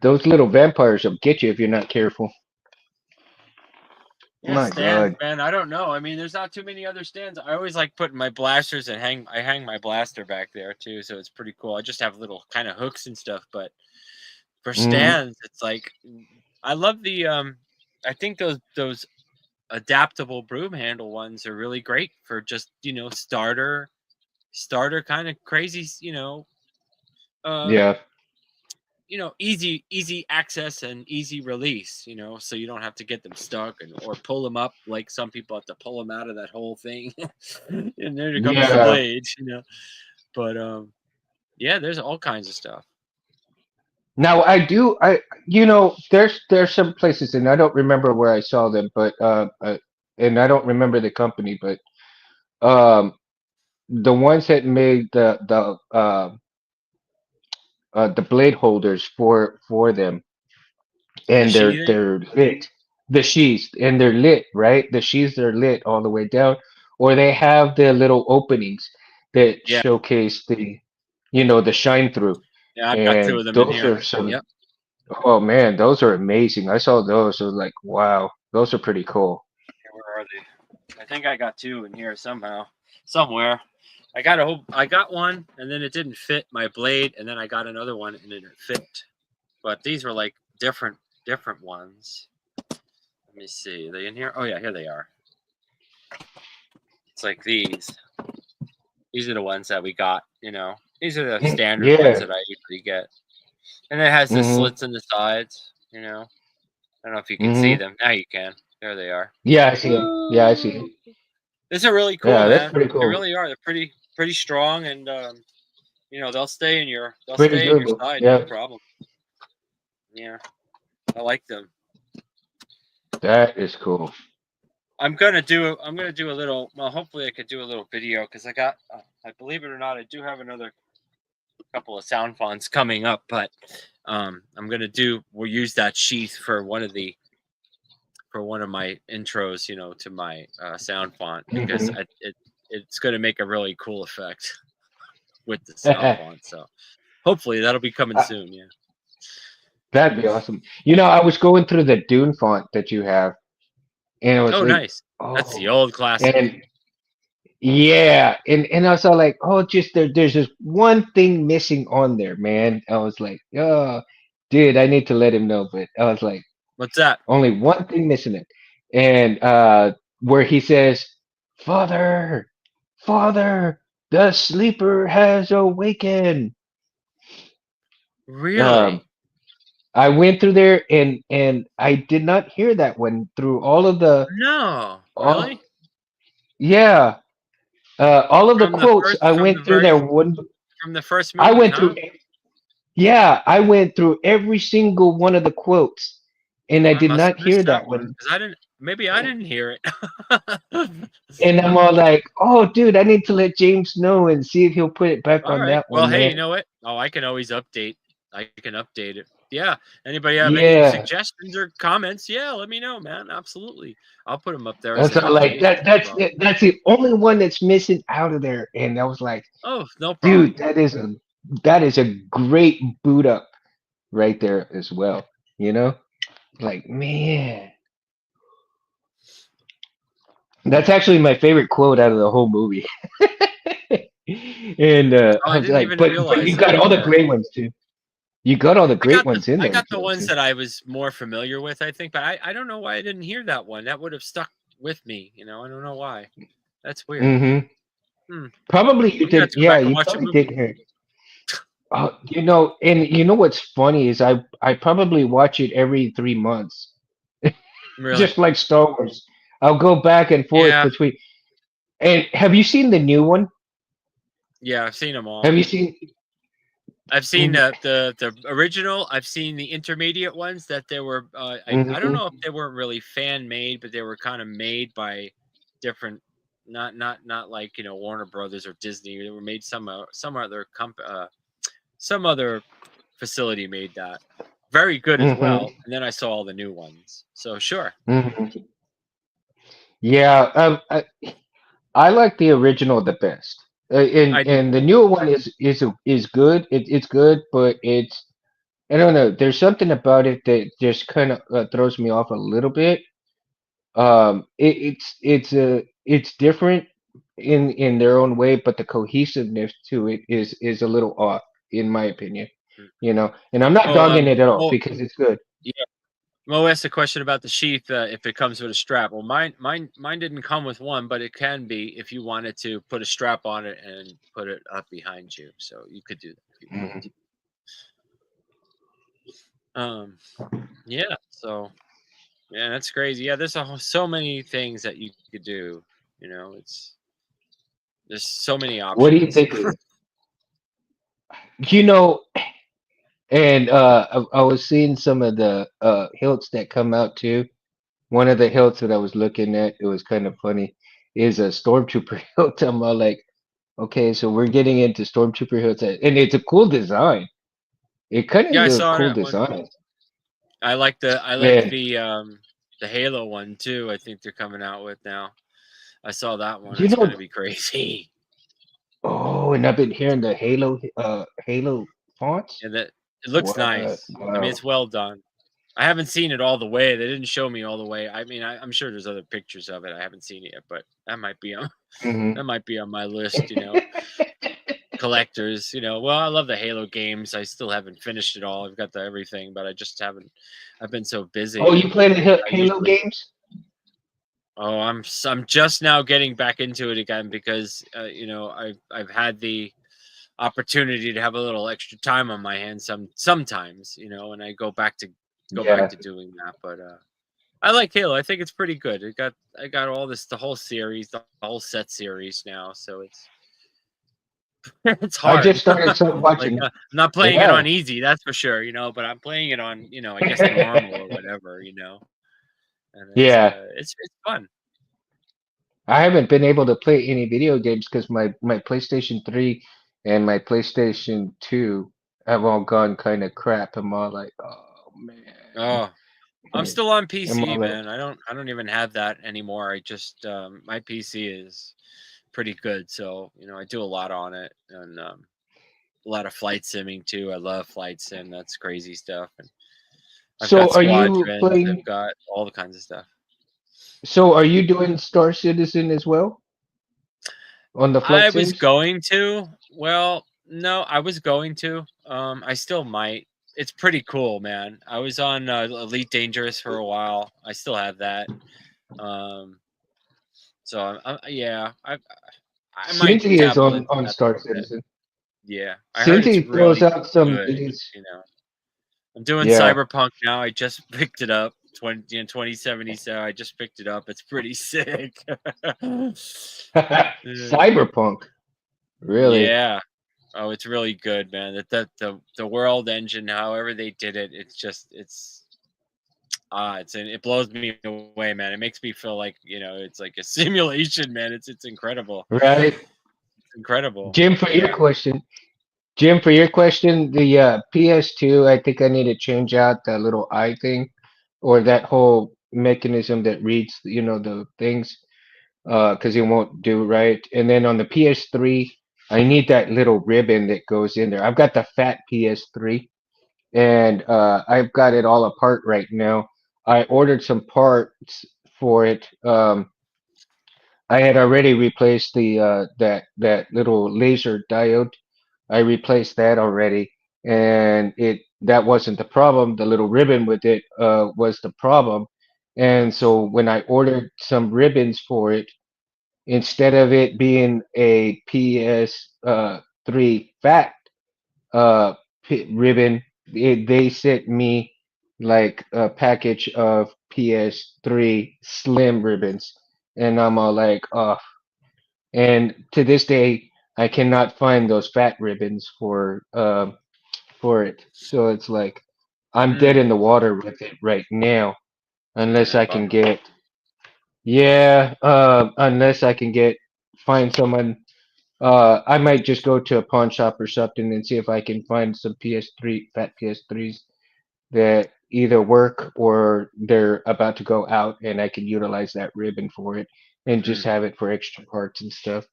those little vampires will get you if you're not careful. Yeah, My stands, God. man. I don't know. I mean, there's not too many other stands. I always like putting my blasters and I hang my blaster back there too, so it's pretty cool. I just have little kind of hooks and stuff, but for Hmm. stands, it's like I love the I think those adaptable broom handle ones are really great for just, starter kind of crazy, uh Yeah. easy access and easy release, so you don't have to get them stuck or pull them up like some people have to pull them out of that whole thing. And there comes the Yeah. blade. But yeah, there's all kinds of stuff. Now there's some places, and I don't remember where I saw them, but and I don't remember the company, but um, the ones that made the blade holders for them, The and sheathing. they're lit, the sheaths, and they're lit, right? The sheaths are lit all the way down, or they have the little openings that Yeah. showcase the shine through, Yeah, I've got two and of them in those here. are some. Yep. Oh man, those are amazing. I saw those. I was like, wow, those are pretty cool. Where are they? I think I got two in here somehow. Somewhere. I got one and then it didn't fit my blade, and then I got another one and it fit. But these were like different. different ones. Let me see. Are they in here? Oh yeah, here they are. It's like these. These are the ones that we got. These are the standard ones Yeah. that I usually get. And it has the Mm-hmm. slits in the sides. I don't know if you can see Mm-hmm. them. Now you can. There they are. Yeah, I see him. Yeah, I see him. Woo! These are really cool, Yeah, that's man. pretty They cool. really are. They're pretty strong, and they'll Pretty stay in your durable. side, no Yeah, problem. Yeah, I like them. that is cool. I'm gonna do a little. Well, hopefully I could do a little video because I believe it or not, I do have another couple of sound fonts coming up, but we'll use that sheath for one of my intros, to my sound font because Hmm. it's going to make a really cool effect with the sound font. So hopefully that'll be coming soon. Yeah. That'd be awesome. I was going through the Dune font that you have, and I was Oh, like, nice. That's the oh, old classic. and yeah, and I was all like, oh, just there's just one thing missing on there, man. I was like, oh, dude, I need to let him know, but I was like, What's that? only one thing missing it, and where he says, "Father, Father, the sleeper has awakened." Um, Really? I went through there and I did not hear that one through all of the No, all really? yeah, all of the From the quotes first, I went through there one from the first I movie, went huh? through yeah, I went through every single one of the quotes and I I did must not have hear missed that that one one. because maybe I didn't hear it. And I'm all like, "Oh, dude, I need to let James know and see if he'll put it back All on right. that Well, one, hey, man." you know what? Oh, I can always update. I can update it. Yeah. Anybody have any Yeah. suggestions or comments? Yeah, let me know, man. Absolutely. I'll put them up there as That's an all like update. that No that's problem. that's the only one that's missing out of there. And I was like, Oh, no dude, problem. that is a great boot up right there as well. You know? Like, man. That's actually my favorite quote out of the whole movie. And Oh, I I was didn't like, even but you realize got that. all the Yeah. great ones too. You got all the great ones in I there got the too. ones that I was more familiar with, I think, but I don't know why I didn't hear that one. That would have stuck with me, I don't know why. That's weird. Mm-hmm. Hmm. Probably you I'm gonna have did. to go Yeah, back and you watch a probably movie. did hear it. And you know what's funny is I probably watch it every 3 months, Really? just like Star Wars. I'll go back and forth Yeah. between. And have you seen the new one? Yeah, I've seen them all. Have you seen? I've seen the original. I've seen the intermediate ones that they were. I don't know if Mm-hmm. they weren't really fan made, but they were kind of made by different, not like Warner Brothers or Disney. They were made some other facility made that very good as Mm-hmm. well. And then I saw all the new ones. So sure. Mm-hmm. Yeah, I like the original the best. And I do and the too. newer one is good. It's good, but it's I don't know. There's something about it that just kind of throws me off a little bit. It's different in their own way, but the cohesiveness to it is a little off, in my opinion. Mm. And I'm not Oh, dogging it at all Mo, because it's good. yeah. Mo asked a question about the sheath, if it comes with a strap. Well, mine didn't come with one, but it can be if you wanted to put a strap on it and put it up behind you. So you could do that if you wanted Mhm. to. Yeah. So yeah, that's crazy. Yeah, so many things that you could do. There's so many What do you options. think? You know, and I was seeing some of the hilts that come out too. One of the hilts that I was looking at, it was kind of funny, is a stormtrooper hilt. I'm all like, okay, so we're getting into stormtrooper hilts, and it's a cool design. It kind of Yeah, I is a saw cool that one. design. I like Yeah. the Halo one too. I think they're coming out with now. I saw that one. You It's know, gonna be crazy. oh, and I've been hearing the Halo fonts. And that it looks What? nice. I mean, Wow. it's well done. I haven't seen it all the way. They didn't show me all the way. I mean, I'm sure there's other pictures of it. I haven't seen it yet, but that might be on Hmm. that might be on my list. collectors. Well, I love the Halo games. I still haven't finished it all. I've got the everything, but I just haven't. I've been so Oh, busy, you and play the I Halo usually. games? Oh, I'm just now getting back into it again because I've had the opportunity to have a little extra time on my hands sometimes, and I go back Yeah. to doing that. But I like Halo. I think it's pretty good. I got all this the whole series, the whole set series now, so it's it's I hard. just started Like watching. I'm not playing it Yeah. on easy, that's for sure, but I'm playing it on, I guess normal or whatever. And it's Yeah. it's fun. I haven't been able to play any video games because my PlayStation 3 and my PlayStation 2 have all gone kind of crap. I'm all like, oh man. Oh, I'm still on I'm PC, all like, man. I don't even have that anymore. I just my PC is pretty good, so I do a lot on it, and a lot of flight simming too. I love flight sim. That's crazy stuff. And I've got so are you squadrons. I've playing? got all the kinds of stuff. So are you doing Star Citizen as well on the flight I was sims? going to. Well, no, I was going to. I still might. It's pretty cool, man. I was on Elite Dangerous for a while. I still have that. Um, so yeah, I might Cindy is dabble on into that a Star little bit. Citizen. Yeah, I heard it's Cindy throws really out some good. these. You know, I'm doing Yeah. Cyberpunk now. I just picked it up. 2070. So I just picked it up. It's pretty sick. Uh, Cyberpunk. Really? yeah. Oh, it's really good, man. The world engine, however they did it, it blows me away, man. It makes me feel like it's like a simulation, man. It's incredible. Right. It's incredible. Jim, for your Yeah. question. Jim, for your question, the PS2, I think I need to change out that little eye thing or that whole mechanism that reads, the things, because it won't do right. And then on the PS3, I need that little ribbon that goes in there. I've got the fat PS3 and I've got it all apart right now. I ordered some parts for it. I had already replaced the that little laser diode. I replaced that already, and it that wasn't the problem. The little ribbon with it was the problem. And so when I ordered some ribbons for it, instead of it being a PS 3 fat uh ribbon, they sent me like a package of PS3 slim ribbons, and I'm all like, oh. And to this day, I cannot find those fat ribbons for it. So it's like I'm dead Mm, in the water with it right now, unless man, I can bummer. get yeah, unless I can get find someone. I might just go to a pawn shop or something and see if I can find some PS3 fat PS3s that either work or they're about to go out, and I can utilize that ribbon for it and just Mm, have it for extra parts and stuff.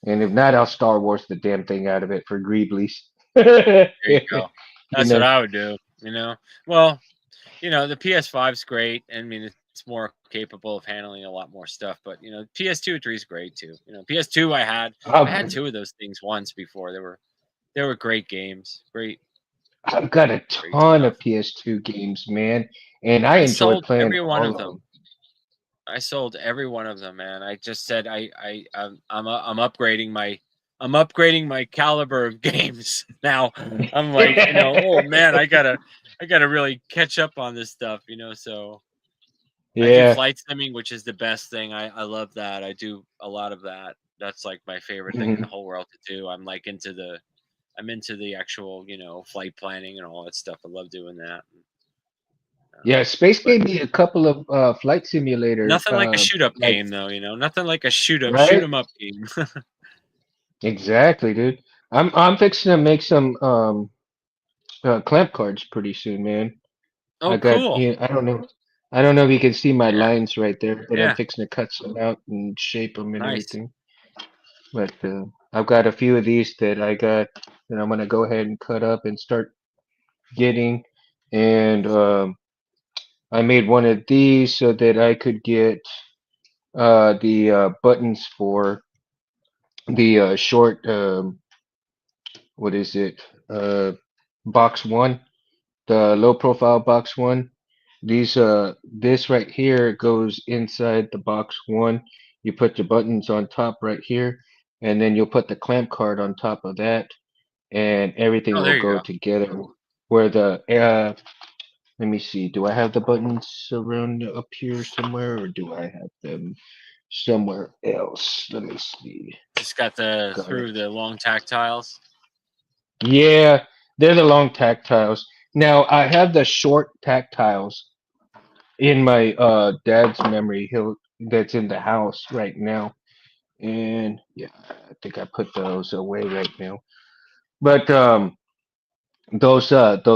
And if not, I'll Star Wars the damn thing out of it for Greeblies. there you go. You That's what know. I would do. Well, the PS5's great. I mean, it's more capable of handling a lot more stuff. But PS2 and 3 is great too. PS2 I had I've, two of those things once before. They were great games. Great, I've got a great ton stuff. of PS2 games, man, and I I enjoy sold playing every one all of of them. them. I sold every one of them, man. I just said I'm upgrading my caliber of games now. I'm like, oh man, I gotta really catch up on this stuff, so I do Yeah. flight simming, which is the best thing. I love that. I do a lot of that. That's like my favorite thing in the Mhm. whole world to do. I'm into the actual, flight planning and all that stuff. I love doing that. Yeah, Space But gave me a couple of flight simulator nothing like a shoot up like game though, nothing like a shoot right? 'em up game. Exactly, dude. I'm fixing to make some clamp cards pretty soon, man. Oh, I got cool. yeah, I don't know if you can see my Yeah, lines right there, but I'm yeah, fixing to cut some out and shape them and nice. everything. But I've got a few of these that I got that I'm gonna go ahead and cut up and start getting. And I made one of these so that I could get the buttons for the short. what is it? Uh, box one, the low profile box one. This right here goes inside the box one. You put your buttons on top right here, and then you'll put the clamp card on top of that, and everything Oh, will there you go go. together. Where the let me see, do I have the buttons around up here somewhere, or do I have them somewhere else? Let me see. Just got the Got it. through the long tactiles. Yeah, they're the long tactiles. Now I have the short tactiles in my dad's memory. He'll That's in the house right now, and yeah, I think I put those away right now. But those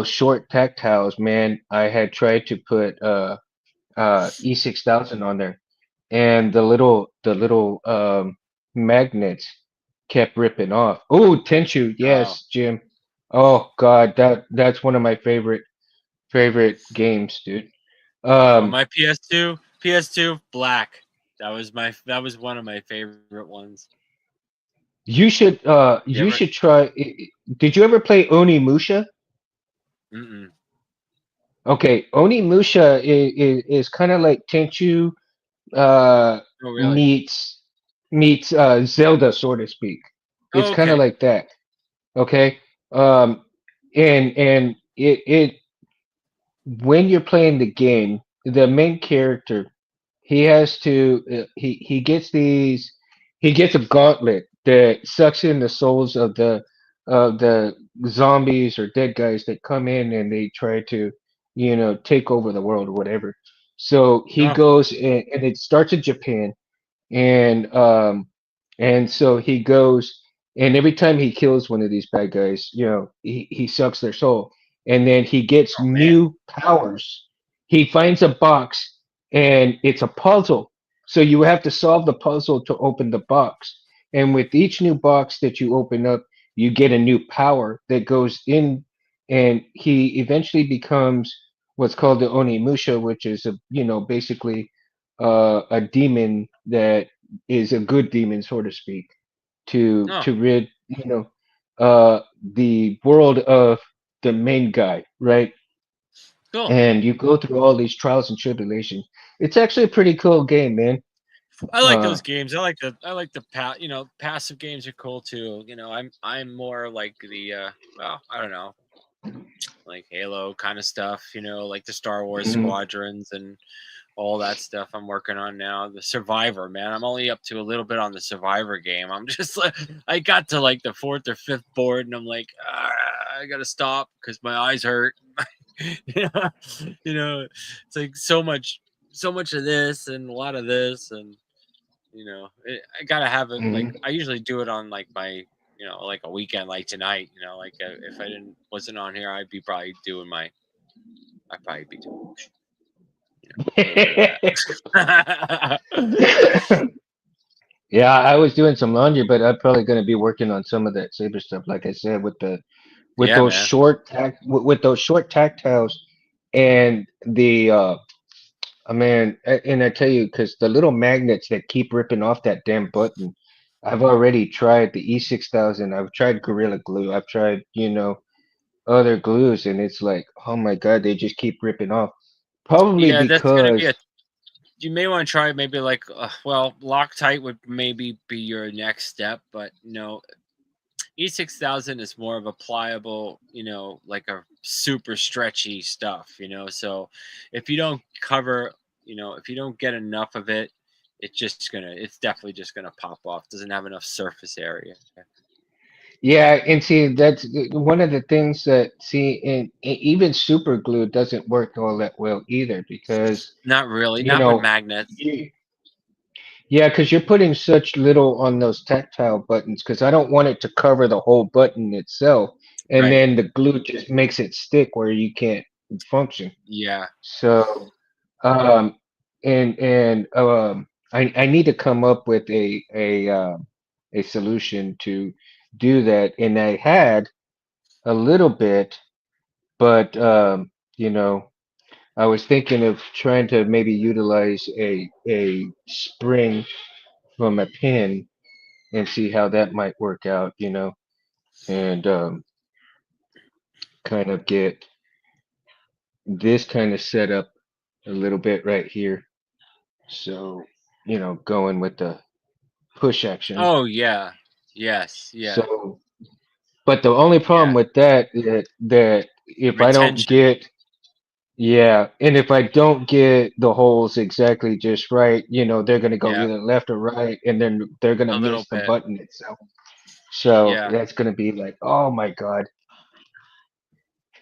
short tactiles, man, I had tried to put E6000 on there, and the little magnets kept ripping off. Oh, Tenchu, Oh, yes, Jim. Oh God, that's one of my favorite games, dude. oh, Um, my PS2 black. That was one of my favorite ones. You you ever? should try. Did you ever play Onimusha? Mm-mm. Okay, Onimusha is kind of like Tenchu uh Oh, really? meets Zelda, so to speak. It's Oh, kind of okay. like that. Okay. Um, and it when you're playing the game, the main character he has to he gets a gauntlet that sucks in the souls of the zombies or dead guys that come in and they try to take over the world or whatever. So he Oh, goes and it starts in Japan and so he goes and every time he kills one of these bad guys, he sucks their soul, and then he gets oh man. new powers. He finds a box and it's a puzzle, so you have to solve the puzzle to open the box, and with each new box that you open up you get a new power that goes in, and he eventually becomes what's called the Onimusha, which is basically a demon that is a good demon, so to speak, Oh, to rid the world of the main guy, right? cool. And you go through all these trials and tribulations. It's actually a pretty cool game, man. I like Uh, those games. I like the passive games are cool too. I'm more like the well, I don't know, like Halo kind of stuff, like the Star Wars mhm. squadrons and all that stuff I'm working on now. The Survivor, man. I'm only up to a little bit on the Survivor game. I'm just like I got to like the fourth or fifth board and I'm like, I gotta stop because my eyes hurt. Yeah, it's like so much of this and a lot of this and I gotta have it. Like Mhm. I usually do it on like my like a weekend like tonight. Like if I didn't wasn't on here, I'd be probably doing my I'd probably be doing a little bit of that. Yeah, I was doing some laundry, but I'm probably going to be working on some of that saber stuff, like I said, with Yeah, those man. with those short tactiles and the man, and I tell you, because the little magnets that keep ripping off that damn button, I've already tried the E6000. I've tried Gorilla Glue. I've tried, other glues, and it's like, oh my God, they just keep ripping off. Probably Yeah, that's gonna be because, a. You may want to try maybe like well, Loctite would maybe be your next step, but E6000 is more of a pliable, like a super stretchy stuff, So if you don't cover, if you don't get enough of it, it's definitely just gonna pop off. Doesn't have enough surface area. yeah, and see, that's one of the things that, see, and even super glue doesn't work all that well either because, Not really, you not with know, magnets. yeah, because you're putting such little on those tactile buttons, because I don't want it to cover the whole button itself, and Right. then the glue just makes it stick where you can't function. Yeah. So, um, I need to come up with a solution to do that, and I had a little bit, but I was thinking of trying to maybe utilize a spring from a pin and see how that might work out. and kind of get this kind of set up a little bit right here. So, going with the push action. Oh yeah. Yes. Yeah. So, but the only problem Yeah. with that if I don't Retention. get, yeah, and if I don't get the holes exactly just right, they're gonna go Yeah. either left or right, and then they're gonna A little miss the bit. button itself. So Yeah. that's gonna be like, oh my God.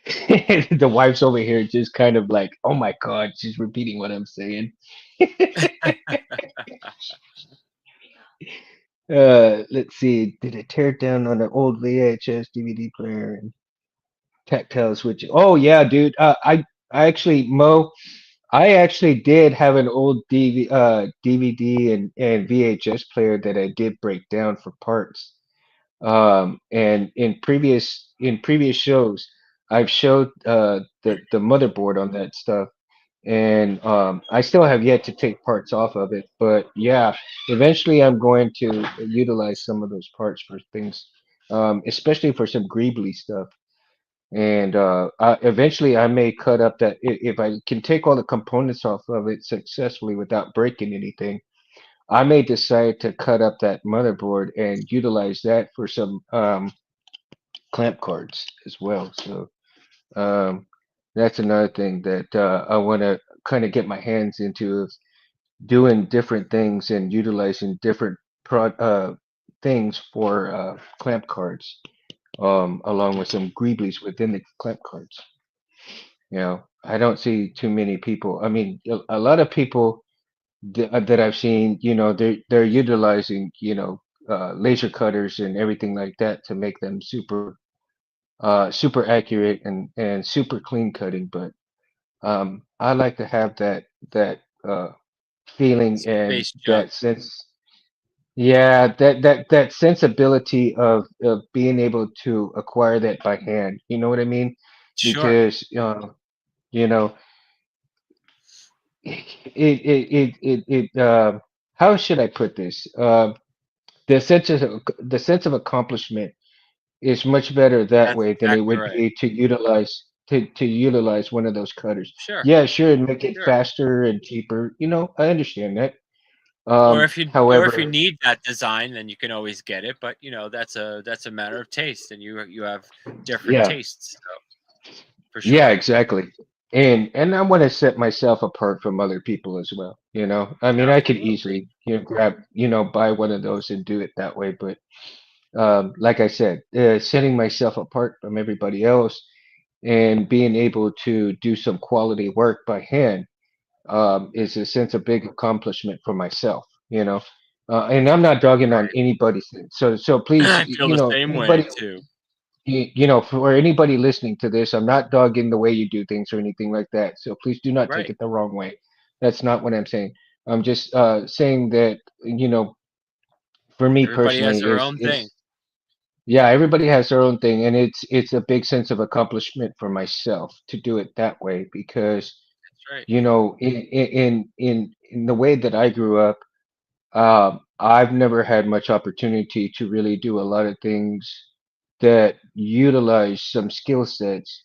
The wife's over here just kind of like, oh my God, she's repeating what I'm saying. Let's see. Did it tear down on an old VHS DVD player and tactile switch? Oh yeah, dude. I actually, Mo, I actually did have an old DVD and VHS player that I did break down for parts. And in previous shows, I've showed the motherboard on that stuff, and I still have yet to take parts off of it. But yeah, eventually I'm going to utilize some of those parts for things, especially for some greebly stuff. And eventually I may cut up that if I can take all the components off of it successfully without breaking anything. I may decide to cut up that motherboard and utilize that for some clamp cards as well. So um, that's another thing that I want to kind of get my hands into of doing different things and utilizing different things for clamp cards, along with some greeblies within the clamp cards. I don't see too many people. I mean, a lot of people that I've seen, they're utilizing, laser cutters and everything like that to make them super accurate and super clean cutting. But I like to have that feeling and Space junk. that sense. Yeah, that sensibility of being able to acquire that by hand. You know what I mean? Sure. Because you know, how should I put this? The sense of accomplishment is much better that That's way than it exactly would right. be to utilize one of those cutters. Sure. Yeah, sure, and make it Sure. faster and cheaper. I understand that. Or if you However, need that design, then you can always get it. But that's a matter of taste, and you have different yeah, tastes. So for yeah, sure. exactly. And I want to set myself apart from other people as well. I mean, I could Absolutely. easily, buy one of those and do it that way. But like I said, setting myself apart from everybody else and being able to do some quality work by hand is a sense of big accomplishment for myself. And I'm not dogging on Right. anybody's thing. So please, I feel the same way anybody, too. for anybody listening to this, I'm not dogging the way you do things or anything like that. So please do not take Right. it the wrong way. That's not what I'm saying. I'm just saying that, for me Everybody has personally, their is own thing. is yeah, everybody has their own thing, and it's a big sense of accomplishment for myself to do it that way because That's right. in the way that I grew up, I've never had much opportunity to really do a lot of things that utilize some skill sets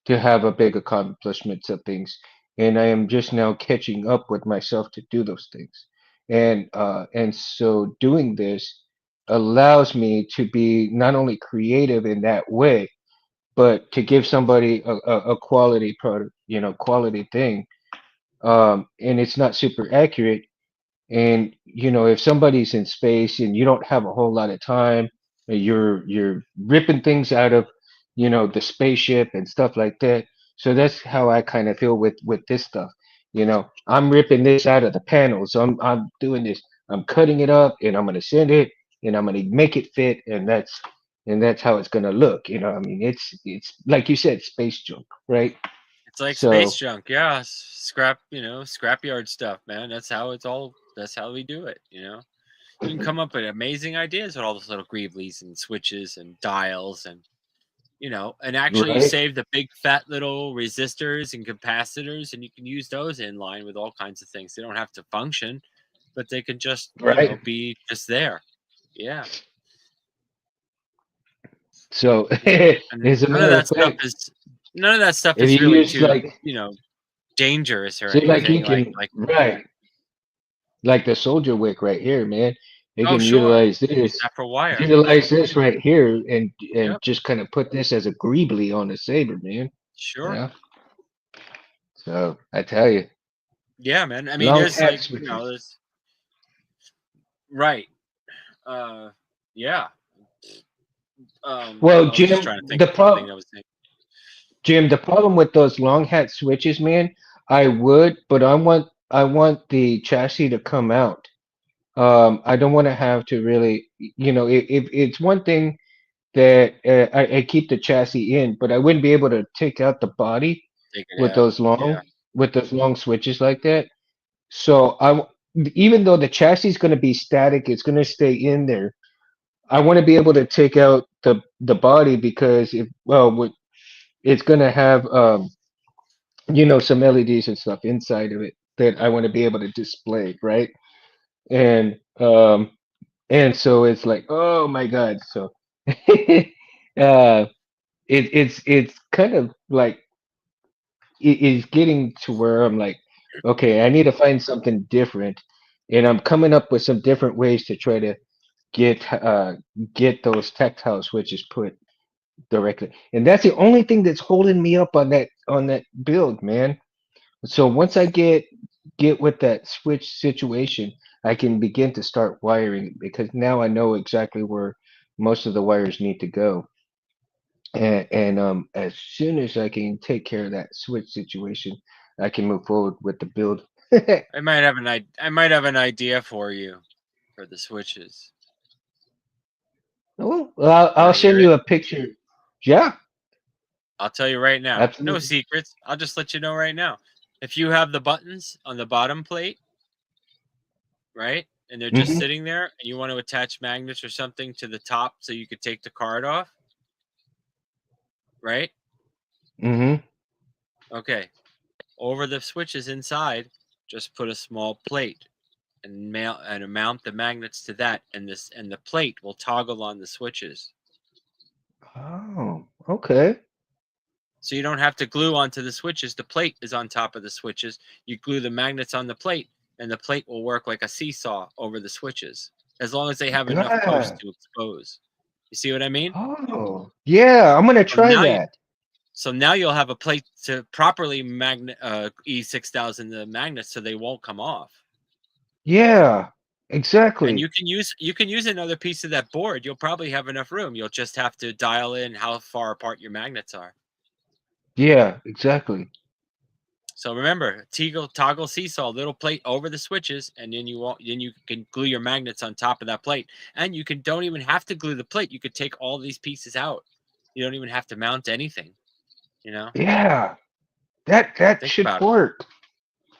to have a big accomplishments of things. And I am just now catching up with myself to do those things. And so doing this allows me to be not only creative in that way, but to give somebody a quality product, quality thing. And it's not super accurate, and if somebody's in space and you don't have a whole lot of time, you're ripping things out of, the spaceship and stuff like that. So that's how I kind of feel with this stuff. I'm ripping this out of the panels. I'm doing this. I'm cutting it up and I'm gonna send it and I'm gonna make it fit, and that's how it's gonna look. I mean, it's like you said, space junk, right? It's like space So junk. Yeah. Scrapyard stuff, man. That's how it's all. That's how we do it. You can come up with amazing ideas with all those little greeblies and switches and dials and actually you right, save the big fat little resistors and capacitors, and you can use those in line with all kinds of things. They don't have to function, but they can just right. be just there. Yeah. So, Yeah, and as a matter of fact, none of that stuff if is you really use too, like, dangerous or see, like you anything can, like. right, like the soldier wick right here, man. You Oh, can sure. Use utilize that for wire. this right here, and Yep. just kind of put this as a greebly on the saber, man. Sure. Yeah. So I tell you, Yeah, man. I mean, long there's hat like, switches. there's right. Uh, yeah. Well, I was just trying to think of something that was saying. Jim, the problem with those long hat switches, man, I would, but I want the chassis to come out. I don't want to have to really, if it's one thing that I keep the chassis in, but I wouldn't be able to take out the body Take it with out. those Yeah. long switches like that. So even though the chassis is going to be static, it's going to stay in there. I want to be able to take out the body because it's going to have some LEDs and stuff inside of it that I want to be able to display, right? And so it's like, oh my God. So it's kind of like it is getting to where I'm like, okay, I need to find something different, and I'm coming up with some different ways to try to get uh get those tactile switches put directly. And that's the only thing that's holding me up on that build, man. So once I get with that switch situation, I can begin to start wiring it because now I know exactly where most of the wires need to go. And as soon as I can take care of that switch situation, I can move forward with the build. I might have an idea for you for the switches. Well, You I'll want to hear send it? you a picture. Yeah, I'll tell you right now. No absolutely. secrets. I'll just let you know right now. If you have the buttons on the bottom plate, right? And they're just Hmm. sitting there and you want to attach magnets or something to the top so you could take the card off, right? Hmm. Okay. Over the switches inside, just put a small plate and mount the magnets to that, and the plate will toggle on the switches. Oh, okay. So you don't have to glue onto the switches. The plate is on top of the switches. You glue the magnets on the plate, and the plate will work like a seesaw over the switches, as long as they have enough posts Yeah. to expose. You see what I mean? Oh, yeah. I'm gonna So try now you that. so now you'll have a plate to properly magnet E6000 the magnets so they won't come off. Yeah, And exactly. you can use another piece of that board. You'll probably have enough room. You'll just have to dial in how far apart your magnets are. Yeah, exactly. So remember, toggle seesaw, little plate over the switches, and then you can glue your magnets on top of that plate. And you can don't even have to glue the plate. You could take all these pieces out. You don't even have to mount anything. You know, Yeah, that think should about it. work.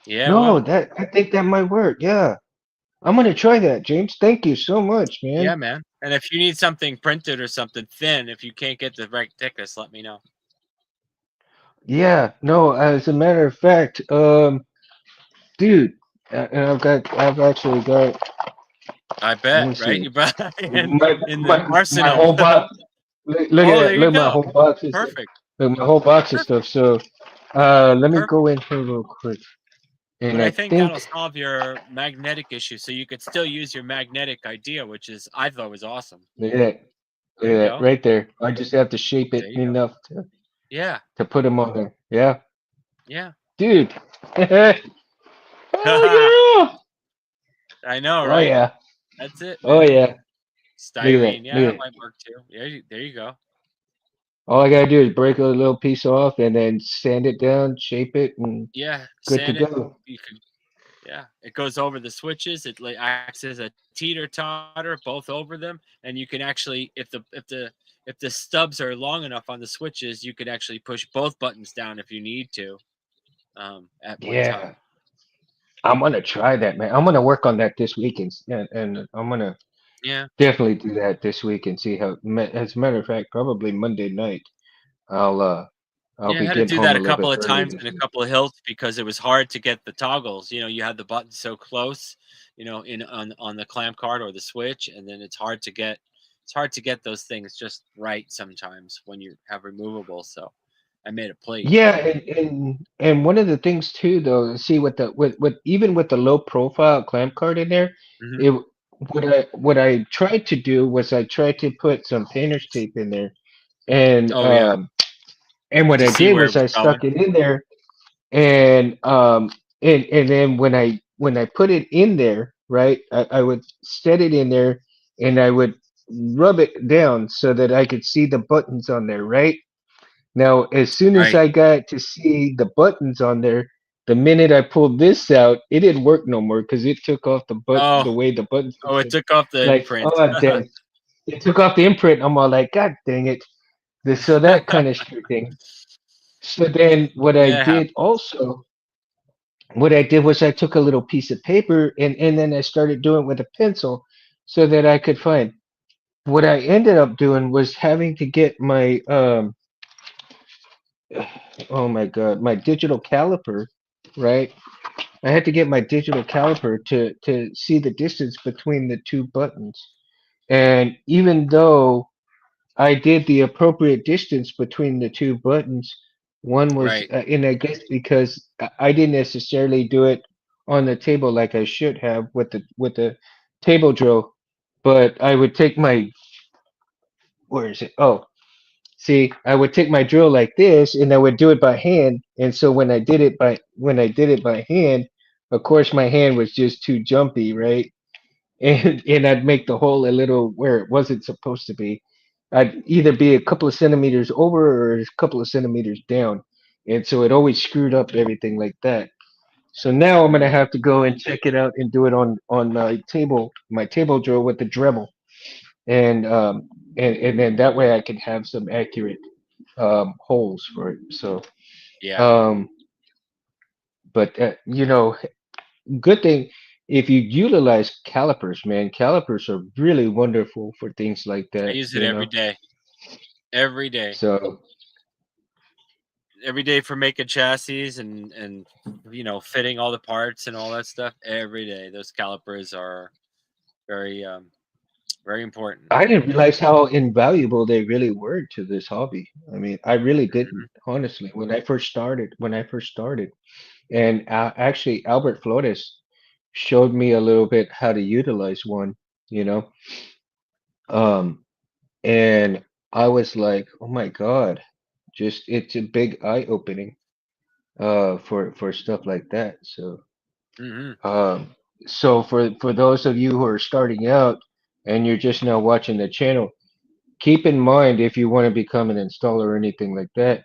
Yeah, No, well, that I think that might work. Yeah. I'm gonna try that, James. Thank you so much, yeah, man. man. And if you need something printed or something thin, if you can't get the right thickness, let me know. Yeah, no, as a matter of fact, dude, and I've actually got, I let bet, me right? see, You bet in the my arsenal. whole box. Look at Oh, there that. you Look, my go. whole box of stuff. Perfect. Look, my whole box of stuff. Perfect. So, let me Perfect. go in here real quick. And But I I think that'll think, solve your magnetic issue, so you could still use your magnetic idea, which is I thought was awesome. look at that. There Look you at that go. right there. I just have to shape There it you go. enough Yeah. to put them on there. Yeah, Yeah. dude. I Oh yeah. know, Oh right? yeah. That's it, Oh man. yeah. Look at that. Styrene. Yeah, Look that at that. might work too. There you go. All I gotta do is break a little piece off and then sand it down, shape it, and Yeah, good to sand it. go. You could. Yeah, it goes over the switches. It acts as a teeter totter, both over them, and you can actually, if the stubs are long enough on the switches, you could actually push both buttons down if you need to, at one Yeah, time. I'm gonna try that, man. I'm gonna work on that this week, and I'm gonna Yeah, definitely do that this week and see how. As a matter of fact, probably Monday night, I'll uh, I'll yeah. I be had to getting do home that a a little bit couple of early times this in a week. couple of hills because it was hard to get the toggles. You had the buttons so close, in on the clamp card or the switch, and then it's hard to get it's hard to get those things just right sometimes when you have removable. So I made a plate. Yeah, and one of the things too, though, see with the with even with the low profile clamp card in there, Hmm. it what I tried to do was I tried to put some painter's tape in there, and Oh yeah, what to I see did where it was was I going. stuck it in there, and then when I put it in there, right, I would set it in there, and I would rub it down so that I could see the buttons on there, right? Now, as soon as Right. I got to see the buttons on there, the minute I pulled this out, it didn't work no more because it took off the Oh, way the buttons oh, it looked. took off the Like, imprint. oh damn, it took off the imprint. I'm all like, God dang it. So that kind of screwed thing. So then Yeah, it happens. what I did was I took a little piece of paper and then I started doing it with a pencil so that I could find. What I ended up doing was having to get my oh my god, my digital caliper, right? I had to get my digital caliper to see the distance between the two buttons. And even though I did the appropriate distance between the two buttons, one was, Right. and I guess because I didn't necessarily do it on the table like I should have with the table drill, but I would take my, where is it? Oh, see, I would take my drill like this and I would do it by hand. And so when I did it by hand, of course my hand was just too jumpy, right? And I'd make the hole a little where it wasn't supposed to be. I'd either be a couple of centimeters over or a couple of centimeters down. And so it always screwed up everything like that. So now I'm gonna have to go and check it out and do it on my table drill with the Dremel, and and then that way I can have some accurate holes for it. So, Yeah. um, but good thing if you utilize calipers, man. Calipers are really wonderful for things like I that. use it every day. Every day. So Every day for making chassis and fitting all the parts and all that stuff. Every day. Those calipers are very very important. I didn't realize how invaluable they really were to this hobby. I mean, I really Hmm. didn't, honestly, when I first started. And actually, Albert Flores showed me a little bit how to utilize one, you know. Um, and I was like, oh my God, just it's a big eye opening for stuff like that. Hmm. Um, so for those of you who are starting out and you're just now watching the channel, keep in mind if you want to become an installer or anything like that.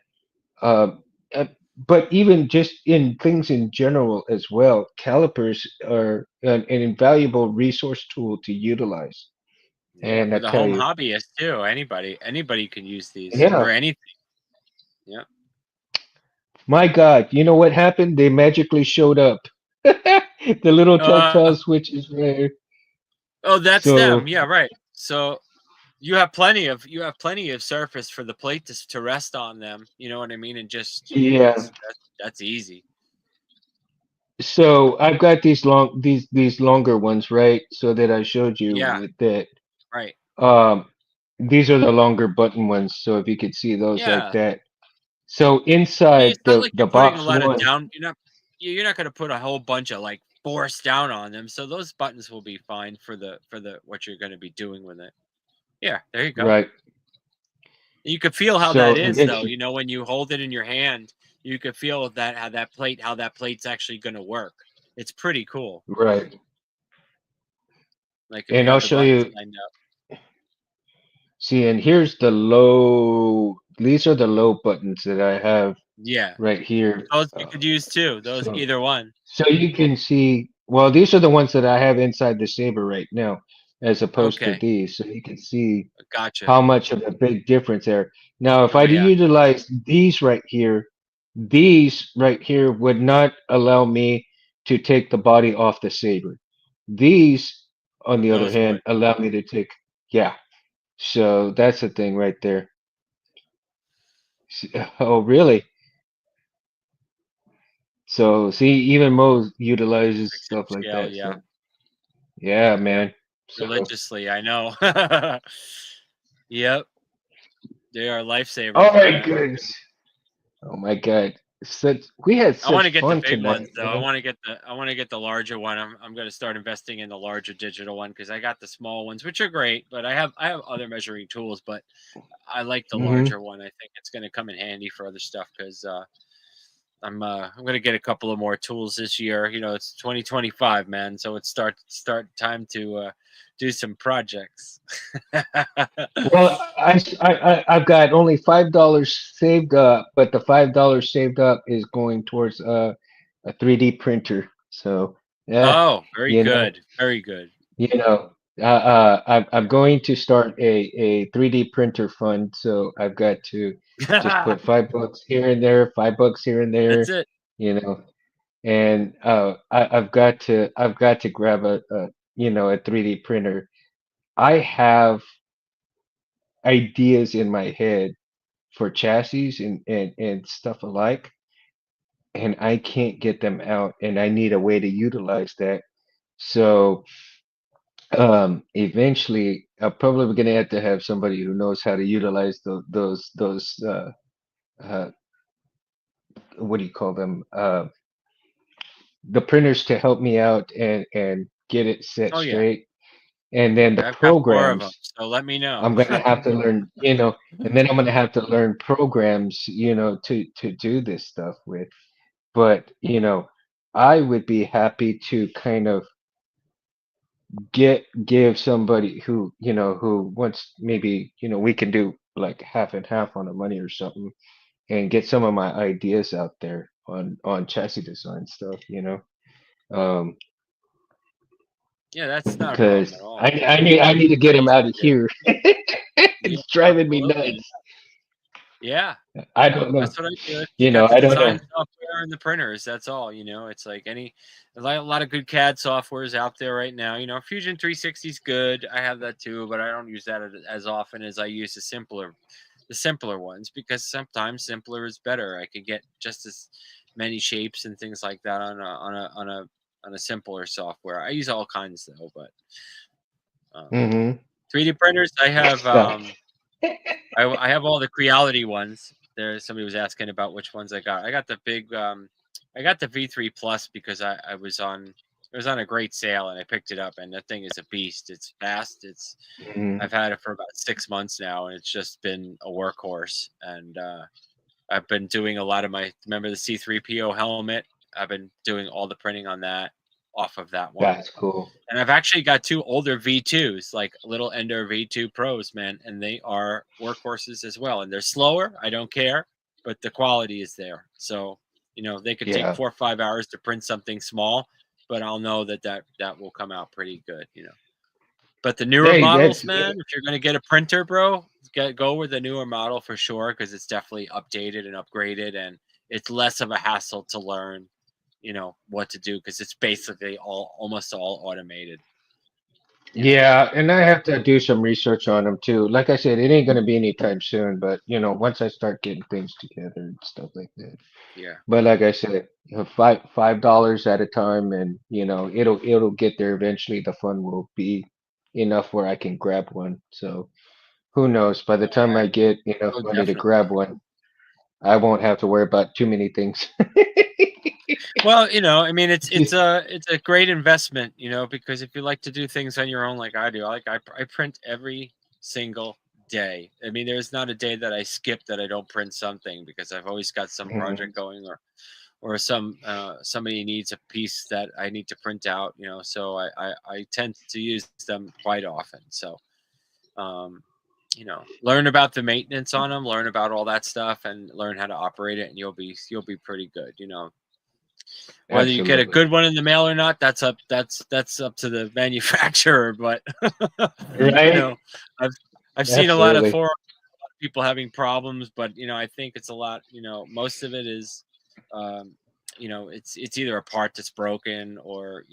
Um, uh, but even just in things in general as well, calipers are an invaluable resource tool to utilize. Yeah, And I for the tell home you, hobbyist too. Anybody can use these yeah, for anything. Yeah. my God, you know what happened? They magically showed up. The little Uh, tactile switches there. oh, that's them. So Yeah, right. So you have plenty of surface for the plate to rest on them. You know what I mean? And just yeah, that's easy. so I've got these longer ones, right? So that I showed you Yeah, with that. right. Um, these are the longer button ones. So if you could see those like Yeah. that. So Yeah, inside it's not like the you're putting a box lot of one, down. You're not going to put a whole bunch of like force down on them. So those buttons will be fine for the what you're going to be doing with it. Yeah, there you go. right? You could feel how So that and is then though. When you hold it in your hand, you could feel that how that plate's actually going to work. It's pretty cool. right, Like if you and I'll have the show buttons you. lined up. See, and here's the low. These are the low buttons that I have Yeah, right here. those you could use too. Those So either one. so you can see. Well, these are the ones that I have inside the Saber right now, as opposed to Okay, these. So you can see gotcha. how much of a big difference there. Now, if I Oh yeah, utilize these right here would not allow me to take the body off the Saber. These, on the other those hand, would. allow me to take, yeah. So that's the thing right there. Oh, really? So see, even Mo utilizes Fix it stuff to like scale. that. Yeah, So yeah, yeah. man. So Religiously, I know. Yep, they are Oh lifesavers, my man. goodness. Oh my God. We had I want such to get the fun big tonight, ones though. I man. want to get the larger one. I'm going to start investing in the larger digital one because I got the small ones, which are great, but I have other measuring tools, but I like the Hmm. larger one. I think it's going to come in handy for other stuff because I'm going to get a couple of more tools this year. You know, it's 2025, man, so it's start time to do some projects. Well, I've got only $5 saved up, but the $5 saved up is going towards a 3D printer. So yeah, Oh, very you know, good, very good. you know, I'm going to start a 3D printer fund. So I've got to just put $5 here and there, $5 here and That's there, it. you know, and I've got to grab a 3D printer. I have ideas in my head for chassis and stuff alike, and I can't get them out, and I need a way to utilize that. So eventually, I'm probably going to have somebody who knows how to utilize those uh, what do you call them? The printers to help me out and get it set Oh yeah, straight, and then the I've got four of them. programs. So let me know. I'm gonna have to learn, and then I'm gonna have to learn programs, to do this stuff with. But, I would be happy to kind of give somebody who wants, maybe, we can do like half and half on the money or something, and get some of my ideas out there on chassis design stuff. Um, Yeah, that's not a problem because at all. I need to get Pretty him easy out to of do. here. Yeah, It's driving me absolutely. nuts. Yeah, I don't know. that's what I do. You got the I don't know. design software and the printers. That's all. It's like a lot of good CAD softwares out there right now. Fusion 360 is good. I have that too, but I don't use that as often as I use the simpler ones because sometimes simpler is better. I could get just as many shapes and things like that on a simpler software. I use all kinds though, but um, Hmm. 3D printers. I have Yeah. I have all the Creality ones. There, somebody was asking about which ones I got. I got the big, I got the V3 Plus because I was on it was on a great sale and I picked it up and that thing is a beast. It's fast. Hmm. I've had it for about 6 months now and it's just been a workhorse. And I've been doing a lot of remember the C3PO helmet. I've been doing all the printing on that off of that one. That's cool. And I've actually got two older V2s, like little Ender V2 Pros, man, and they are workhorses as well. And they're slower. I don't care, but the quality is there. So, they could take Yeah. 4 or 5 hours to print something small, but I'll know that will come out pretty good. But the newer Hey, models, man, if you're going to get a printer, bro, go with the newer model for sure because it's definitely updated and upgraded and it's less of a hassle to learn, what to do because it's basically almost all automated, you know. yeah, and I have to do some research on them too. Like I said, it ain't gonna be anytime soon, but once I start getting things together and stuff like that. Yeah. But like I said, $5 at a time, and it'll get there eventually. The fund will be enough where I can grab one. So who knows? By the time I get enough Oh, money to definitely. grab one, I won't have to worry about too many things. Well, I mean, it's a great investment, because if you like to do things on your own, like I do, I print every single day. I mean, there's not a day that I skip that I don't print something because I've always got some Mhm. project going or somebody needs a piece that I need to print out, so I tend to use them quite often. So um, learn about the maintenance on them, learn about all that stuff, and learn how to operate it, and you'll be pretty good. Whether you get a Absolutely. good one in the mail or not, that's up to the manufacturer. But you Right? know, I've I've seen a lot of Absolutely. people having problems, but I think it's a lot. Most of it is, um, it's either a part that's broken or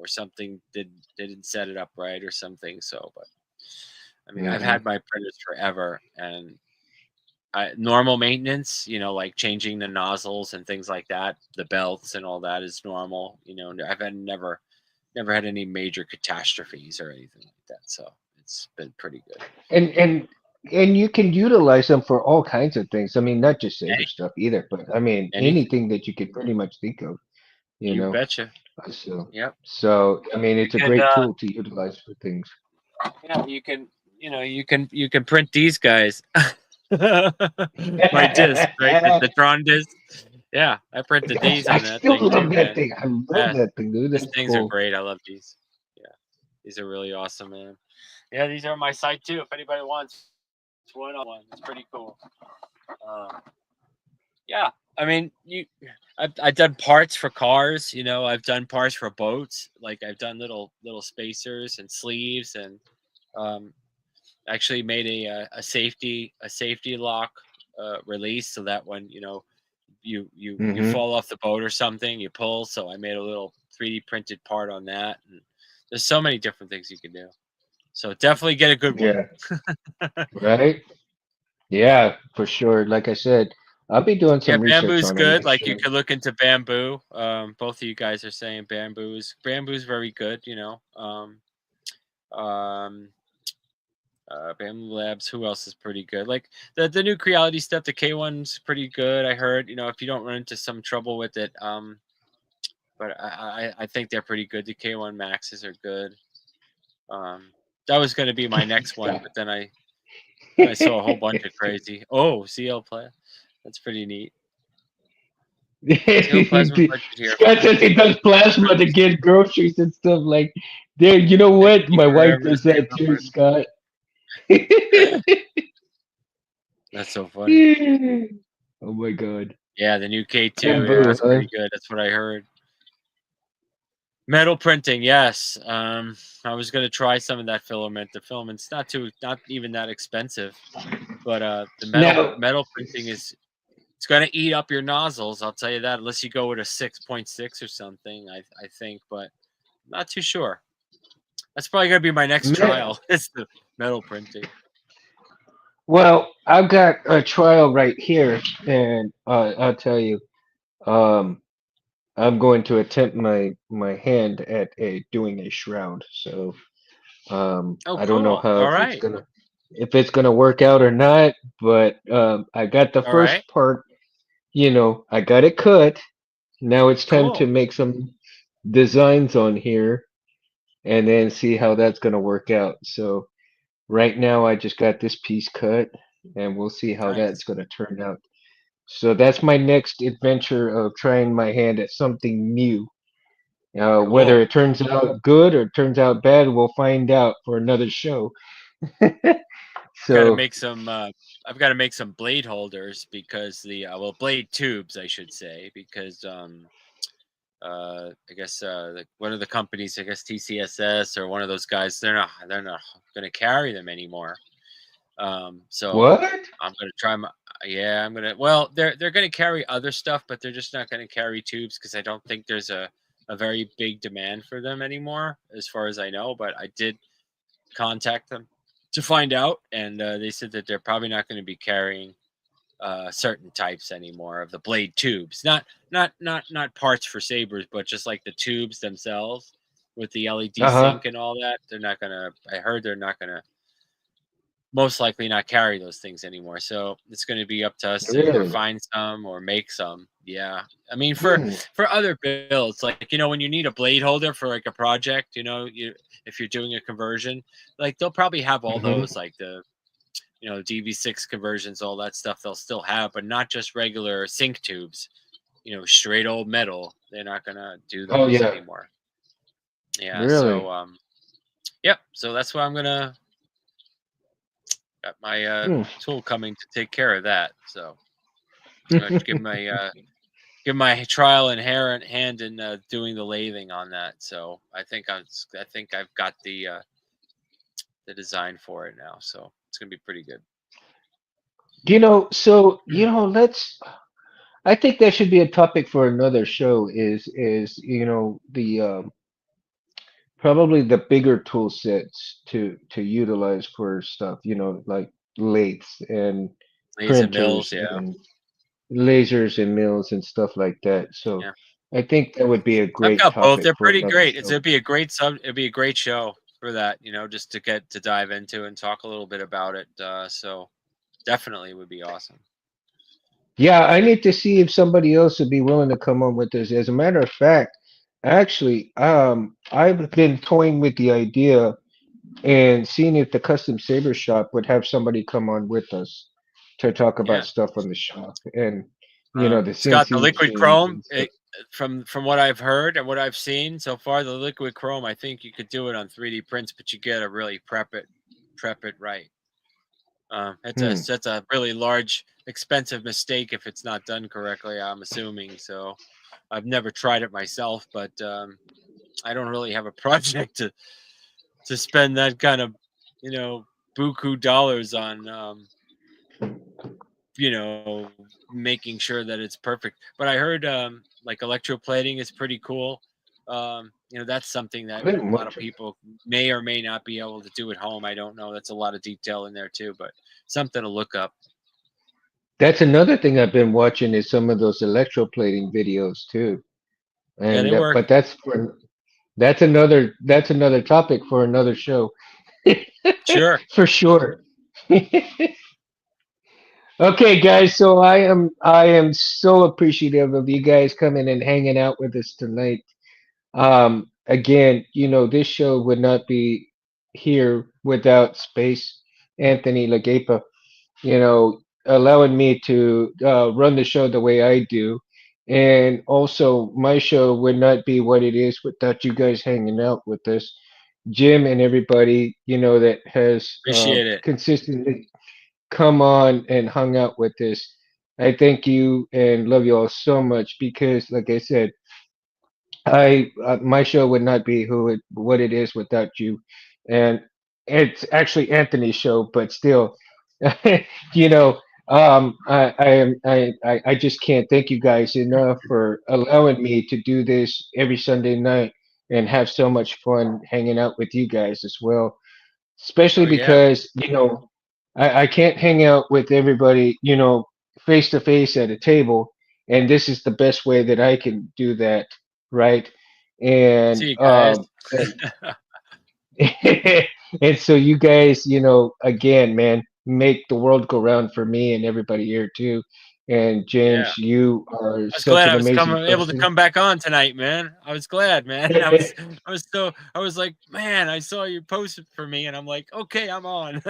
something didn't set it up right or something. So, but I mean, I've Hmm. had my printers forever, and normal maintenance, like changing the nozzles and things like that, the belts and all that is normal. I've had never had any major catastrophes or anything like that, so it's been pretty good. And and you can utilize them for all kinds of things. I mean, not just saber Any, stuff either, but I mean anything. anything that you could pretty much think of, you You know. betcha. So, Yep. I mean, You it's a can. great tool to utilize for things. Yeah. You can. You can print these guys. My disc, right? The Tron disc. Yeah, I printed these I on that still thing too, love that man. thing. I love Yeah, that thing, dude. these That's things are cool. great. I love these. Yeah, these are really awesome, man. Yeah, these are on my site too. If anybody wants one, it's pretty cool. Um, yeah, I mean, I've done parts for cars. I've done parts for boats. Like I've done little spacers and sleeves, and um, actually made a safety lock release so that when you Hmm. fall off the boat or something, you pull. So I made a little 3D printed part on that, and there's so many different things you can do. So definitely get a good one. Yeah, right. Yeah, for sure. Like I said, I'll be doing Yeah, some research bamboo's on it good. next Like you show. could look into bamboo. Both of you guys are saying bamboo's very good. Um, Bamboo Labs. Who else is pretty good? Like the new Creality stuff. The K1's pretty good. I heard. If you don't run into some trouble with it. But I think they're pretty good. The K1 Maxes are good. Um, that was going to be my next one, but then I saw a whole bunch of crazy. Oh, CL Play. That's pretty neat. CL Plasma budget here Scott for says he does plasma to printing get groceries and stuff like. There, you know and what? keep My wife forever to does save that too, numbers. Scott. That's so funny. Oh my God. Yeah, the new K2. Yeah, Bamboo, that's huh? pretty good. That's what I heard. Metal printing, yes. I was gonna try some of that filament. The filament's not even that expensive, but the metal Now, metal printing it's gonna eat up your nozzles. I'll tell you that. Unless you go with a 6.6 or something, I think, but not too sure. That's probably gonna be my next me- trial. It's the metal printing. well, I've got a trial right here, and I'll tell you, um, I'm going to attempt my hand at a doing a shroud. So, Oh, I don't know cool. how All right, if it's gonna work out or not, but I got the all right, first part. I got it cut. Now it's time to cool, make some designs on here and then see how that's gonna work out. So right now I just got this piece cut and we'll see how that's nice, gonna turn out. So that's my next adventure of trying my hand at something new. Whether cool. it turns out good or turns out bad, we'll find out for another show. Got to So make some. I've got to make some blade holders because blade tubes, I should say, because I guess like one of the companies, I guess TCSS or one of those guys, they're not going to carry them anymore. So what? I'm going to try my. Yeah, I'm gonna. Well, they're going to carry other stuff, but they're just not going to carry tubes because I don't think there's a very big demand for them anymore, as far as I know. But I did contact them to find out, and they said that they're probably not going to be carrying certain types anymore of the blade tubes. Not parts for sabers, but just like the tubes themselves with the LED Uh-huh. sync and all that. They're not gonna. I heard they're not gonna most likely not carry those things anymore. So it's going to be up to us to either Really? find some or make some. Yeah, I mean Hmm. for other builds, like when you need a blade holder for like a project, if you're doing a conversion, like they'll probably have all Hmm. those like the DV6 conversions, all that stuff they'll still have, but not just regular sync tubes. Straight old metal. They're not gonna do Oh those yeah. anymore. Yeah. Really? So yep. So that's why I'm gonna got my Hmm. tool coming to take care of that. So I'm gonna give my trial and hand in doing the lathing on that. So I think I've got the design for it now. So it's gonna be pretty good. So let's. I think that should be a topic for another show. Is the probably the bigger tool sets to utilize for stuff. Like lathes and Laser mills, printers yeah, and lasers and mills and stuff like that. So yeah. I think that would be a I've great got both. topic They're for pretty another great. show. It'd be a great show for that, just to get to dive into and talk a little bit about it. So definitely would be awesome. Yeah, I need to see if somebody else would be willing to come on with this. As a matter of fact, actually, I've been toying with the idea and seeing if the custom saber shop would have somebody come on with us to talk about Yeah. stuff on the shop and the It's got the CNC liquid machines chrome. and stuff. From what I've heard and what I've seen so far, the liquid chrome, I think you could do it on 3D prints, but you got to really prep it right. Hmm. That's a really large, expensive mistake if it's not done correctly. I'm assuming so. I've never tried it myself, but I don't really have a project to spend that kind of, you know, buku dollars on, making sure that it's perfect. But I heard like electroplating is pretty cool. That's something that I didn't a lot watch of it. people may or may not be able to do at home. I don't know. That's a lot of detail in there too, but something to look up. That's another thing I've been watching is some of those electroplating videos too. Yeah, And they work. but that's another topic for another show Sure. for sure. Okay, guys, so I am so appreciative of you guys coming and hanging out with us tonight. Again, this show would not be here without Space Anthony Lagapa, allowing me to run the show the way I do. And also, my show would not be what it is without you guys hanging out with us. Jim and everybody, that has Appreciate it. consistently come on and hung out with us. I thank you and love you all so much because, like I said, I my show would not be what it is without you, and it's actually Anthony's show, but still, you know, I am I just can't thank you guys enough for allowing me to do this every Sunday night and have so much fun hanging out with you guys as well. Especially Oh yeah. because I can't hang out with everybody face to face at a table, and this is the best way that I can do that, right? And See you guys. and so you guys, again, man, make the world go round for me and everybody here too. And Yeah. James, you are I was such glad an I was amazing coming able to person. come back on tonight, man. I was glad, man. I was like, man, I saw you posted for me, and I'm like, okay, I'm on.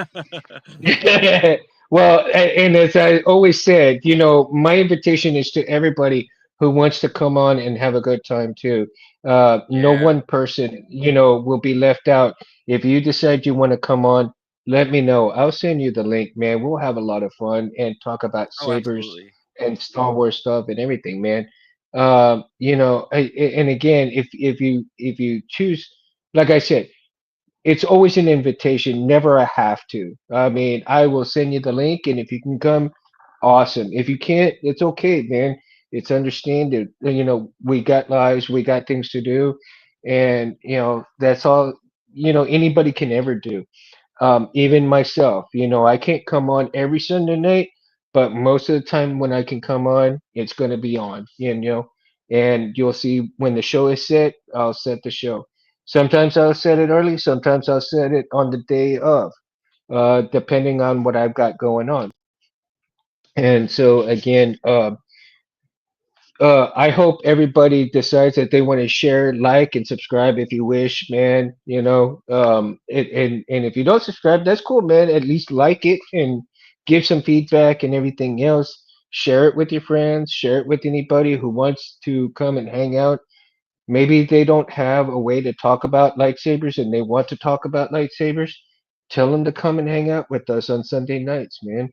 Well, and as I always said, my invitation is to everybody who wants to come on and have a good time too. No Yeah. one person, will be left out. If you decide you want to come on, let me know. I'll send you the link, man. We'll have a lot of fun and talk about Oh, sabers absolutely. and Star Wars stuff and everything, man. And again, if you choose, like I said, it's always an invitation, never a have to. I mean, I will send you the link, and if you can come, awesome. If you can't, it's okay, man. It's understandable. We got lives, we got things to do, and that's all. Anybody can ever do. Even myself, I can't come on every Sunday night, but most of the time when I can come on, it's going to be on, and you'll see when the show is set, I'll set the show. Sometimes I'll set it early, sometimes I'll set it on the day of, depending on what I've got going on. And so again, I hope everybody decides that they want to share, like, and subscribe if you wish, man. And if you don't subscribe, that's cool, man. At least like it and give some feedback and everything else. Share it with your friends. Share it with anybody who wants to come and hang out. Maybe they don't have a way to talk about lightsabers and they want to talk about lightsabers. Tell them to come and hang out with us on Sunday nights, man.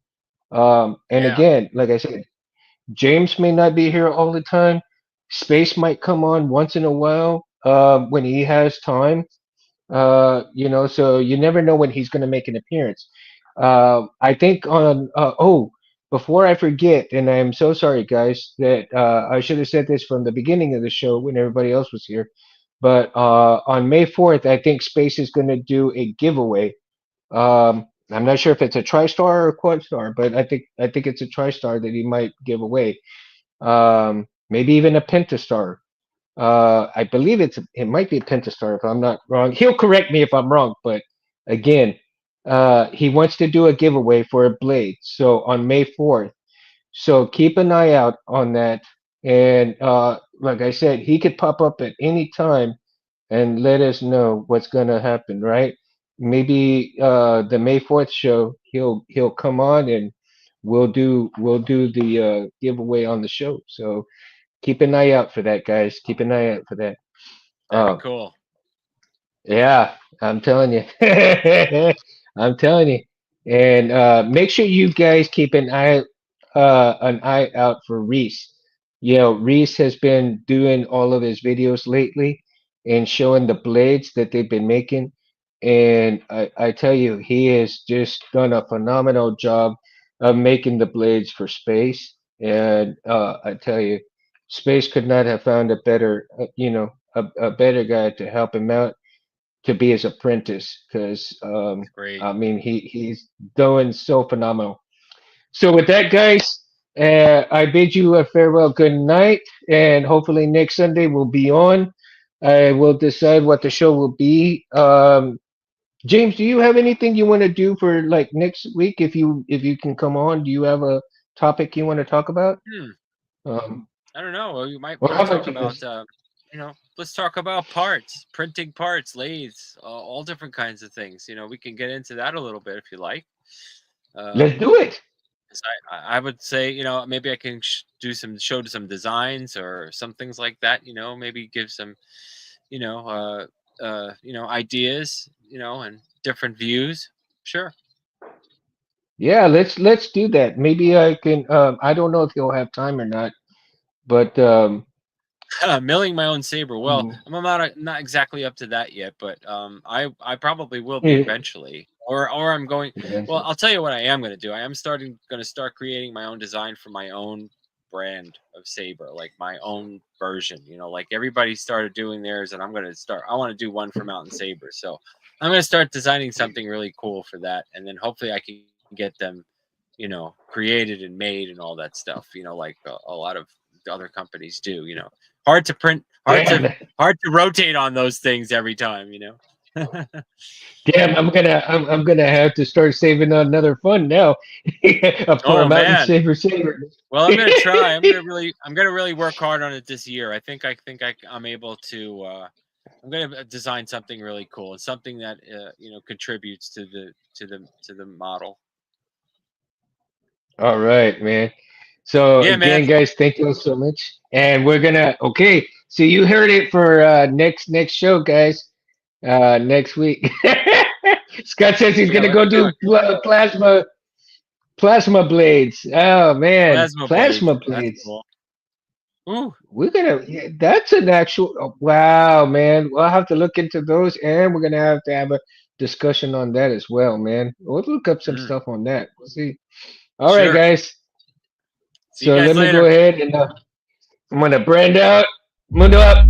And Yeah. again, like I said, James may not be here all the time. Space might come on once in a while when he has time. So you never know when he's going to make an appearance. I think before I forget, and I am so sorry, guys, that I should have said this from the beginning of the show when everybody else was here. But on May 4th, I think Space is going to do a giveaway. I'm not sure if it's a TriStar or a Quad Star, but I think it's a TriStar that he might give away. Maybe even a Pentastar. I believe it might be a Pentastar if I'm not wrong. He'll correct me if I'm wrong, but again, he wants to do a giveaway for a blade. So on May 4th. So keep an eye out on that. And like I said, he could pop up at any time and let us know what's gonna happen, right? Maybe the May 4th show, he'll come on and we'll do the giveaway on the show. So keep an eye out for that, guys. Keep an eye out for that. That'd be Uh, cool. yeah, I'm telling you. I'm telling you. And make sure you guys keep an eye out for Reese. You know, Reese has been doing all of his videos lately and showing the blades that they've been making. And I tell you, he has just done a phenomenal job of making the blades for space. And I tell you, Space could not have found a better, a better guy to help him out to be his apprentice because It's great. I mean he's doing so phenomenal. So with that, guys, I bid you a farewell, good night, and hopefully next Sunday we'll be on. I will decide what the show will be. James, do you have anything you want to do for like next week? If you can come on, do you have a topic you want to talk about? Hmm. Um, I don't know. Well, you might or want to how talk about you about, guys? let's talk about parts, printing parts, lathes, all different kinds of things. We can get into that a little bit if you like. Let's Um, do it. 'Cause I would say, maybe I can show some designs or some things like that. Maybe give some, you know, ideas, and different views. Sure. Yeah, let's do that. Maybe I can. I don't know if you'll have time or not, but Milling my own saber. Well, mm, I'm not exactly up to that yet, but I probably will be yeah, eventually. Or I'm going. Well, eventually. I'll tell you what I am going to do. I am going to start creating my own design for my own brand of saber, like my own version. Like everybody started doing theirs, and I'm going to start. I want to do one for Mountain Saber, so I'm going to start designing something really cool for that, and then hopefully I can get them, created and made and all that stuff. Like a lot of the other companies do. Hard to print, Damn, hard to rotate on those things every time. damn! I'm gonna have to start saving another fund now for a Oh Mountain man. Saver. Well, I'm gonna try. I'm gonna really work hard on it this year. I think I'm able to. I'm gonna design something really cool and something that contributes to the model. All right, man. So Yeah, man. again, guys, thank you so much, and we're gonna. Okay, so you heard it for next show, guys. Next week. Scott says he's Yeah, gonna let's go do do it. plasma blades. Oh man, Plasma blades. plasma That's blades. cool. Ooh. We're gonna. Yeah, that's an actual. Oh, wow, man. We'll have to look into those, and we're gonna have to have a discussion on that as well, man. We'll look up some Mm, stuff on that. We'll see. All right, sure. guys. See you So guys let me go later. ahead and I'm gonna brand out. Mundo up.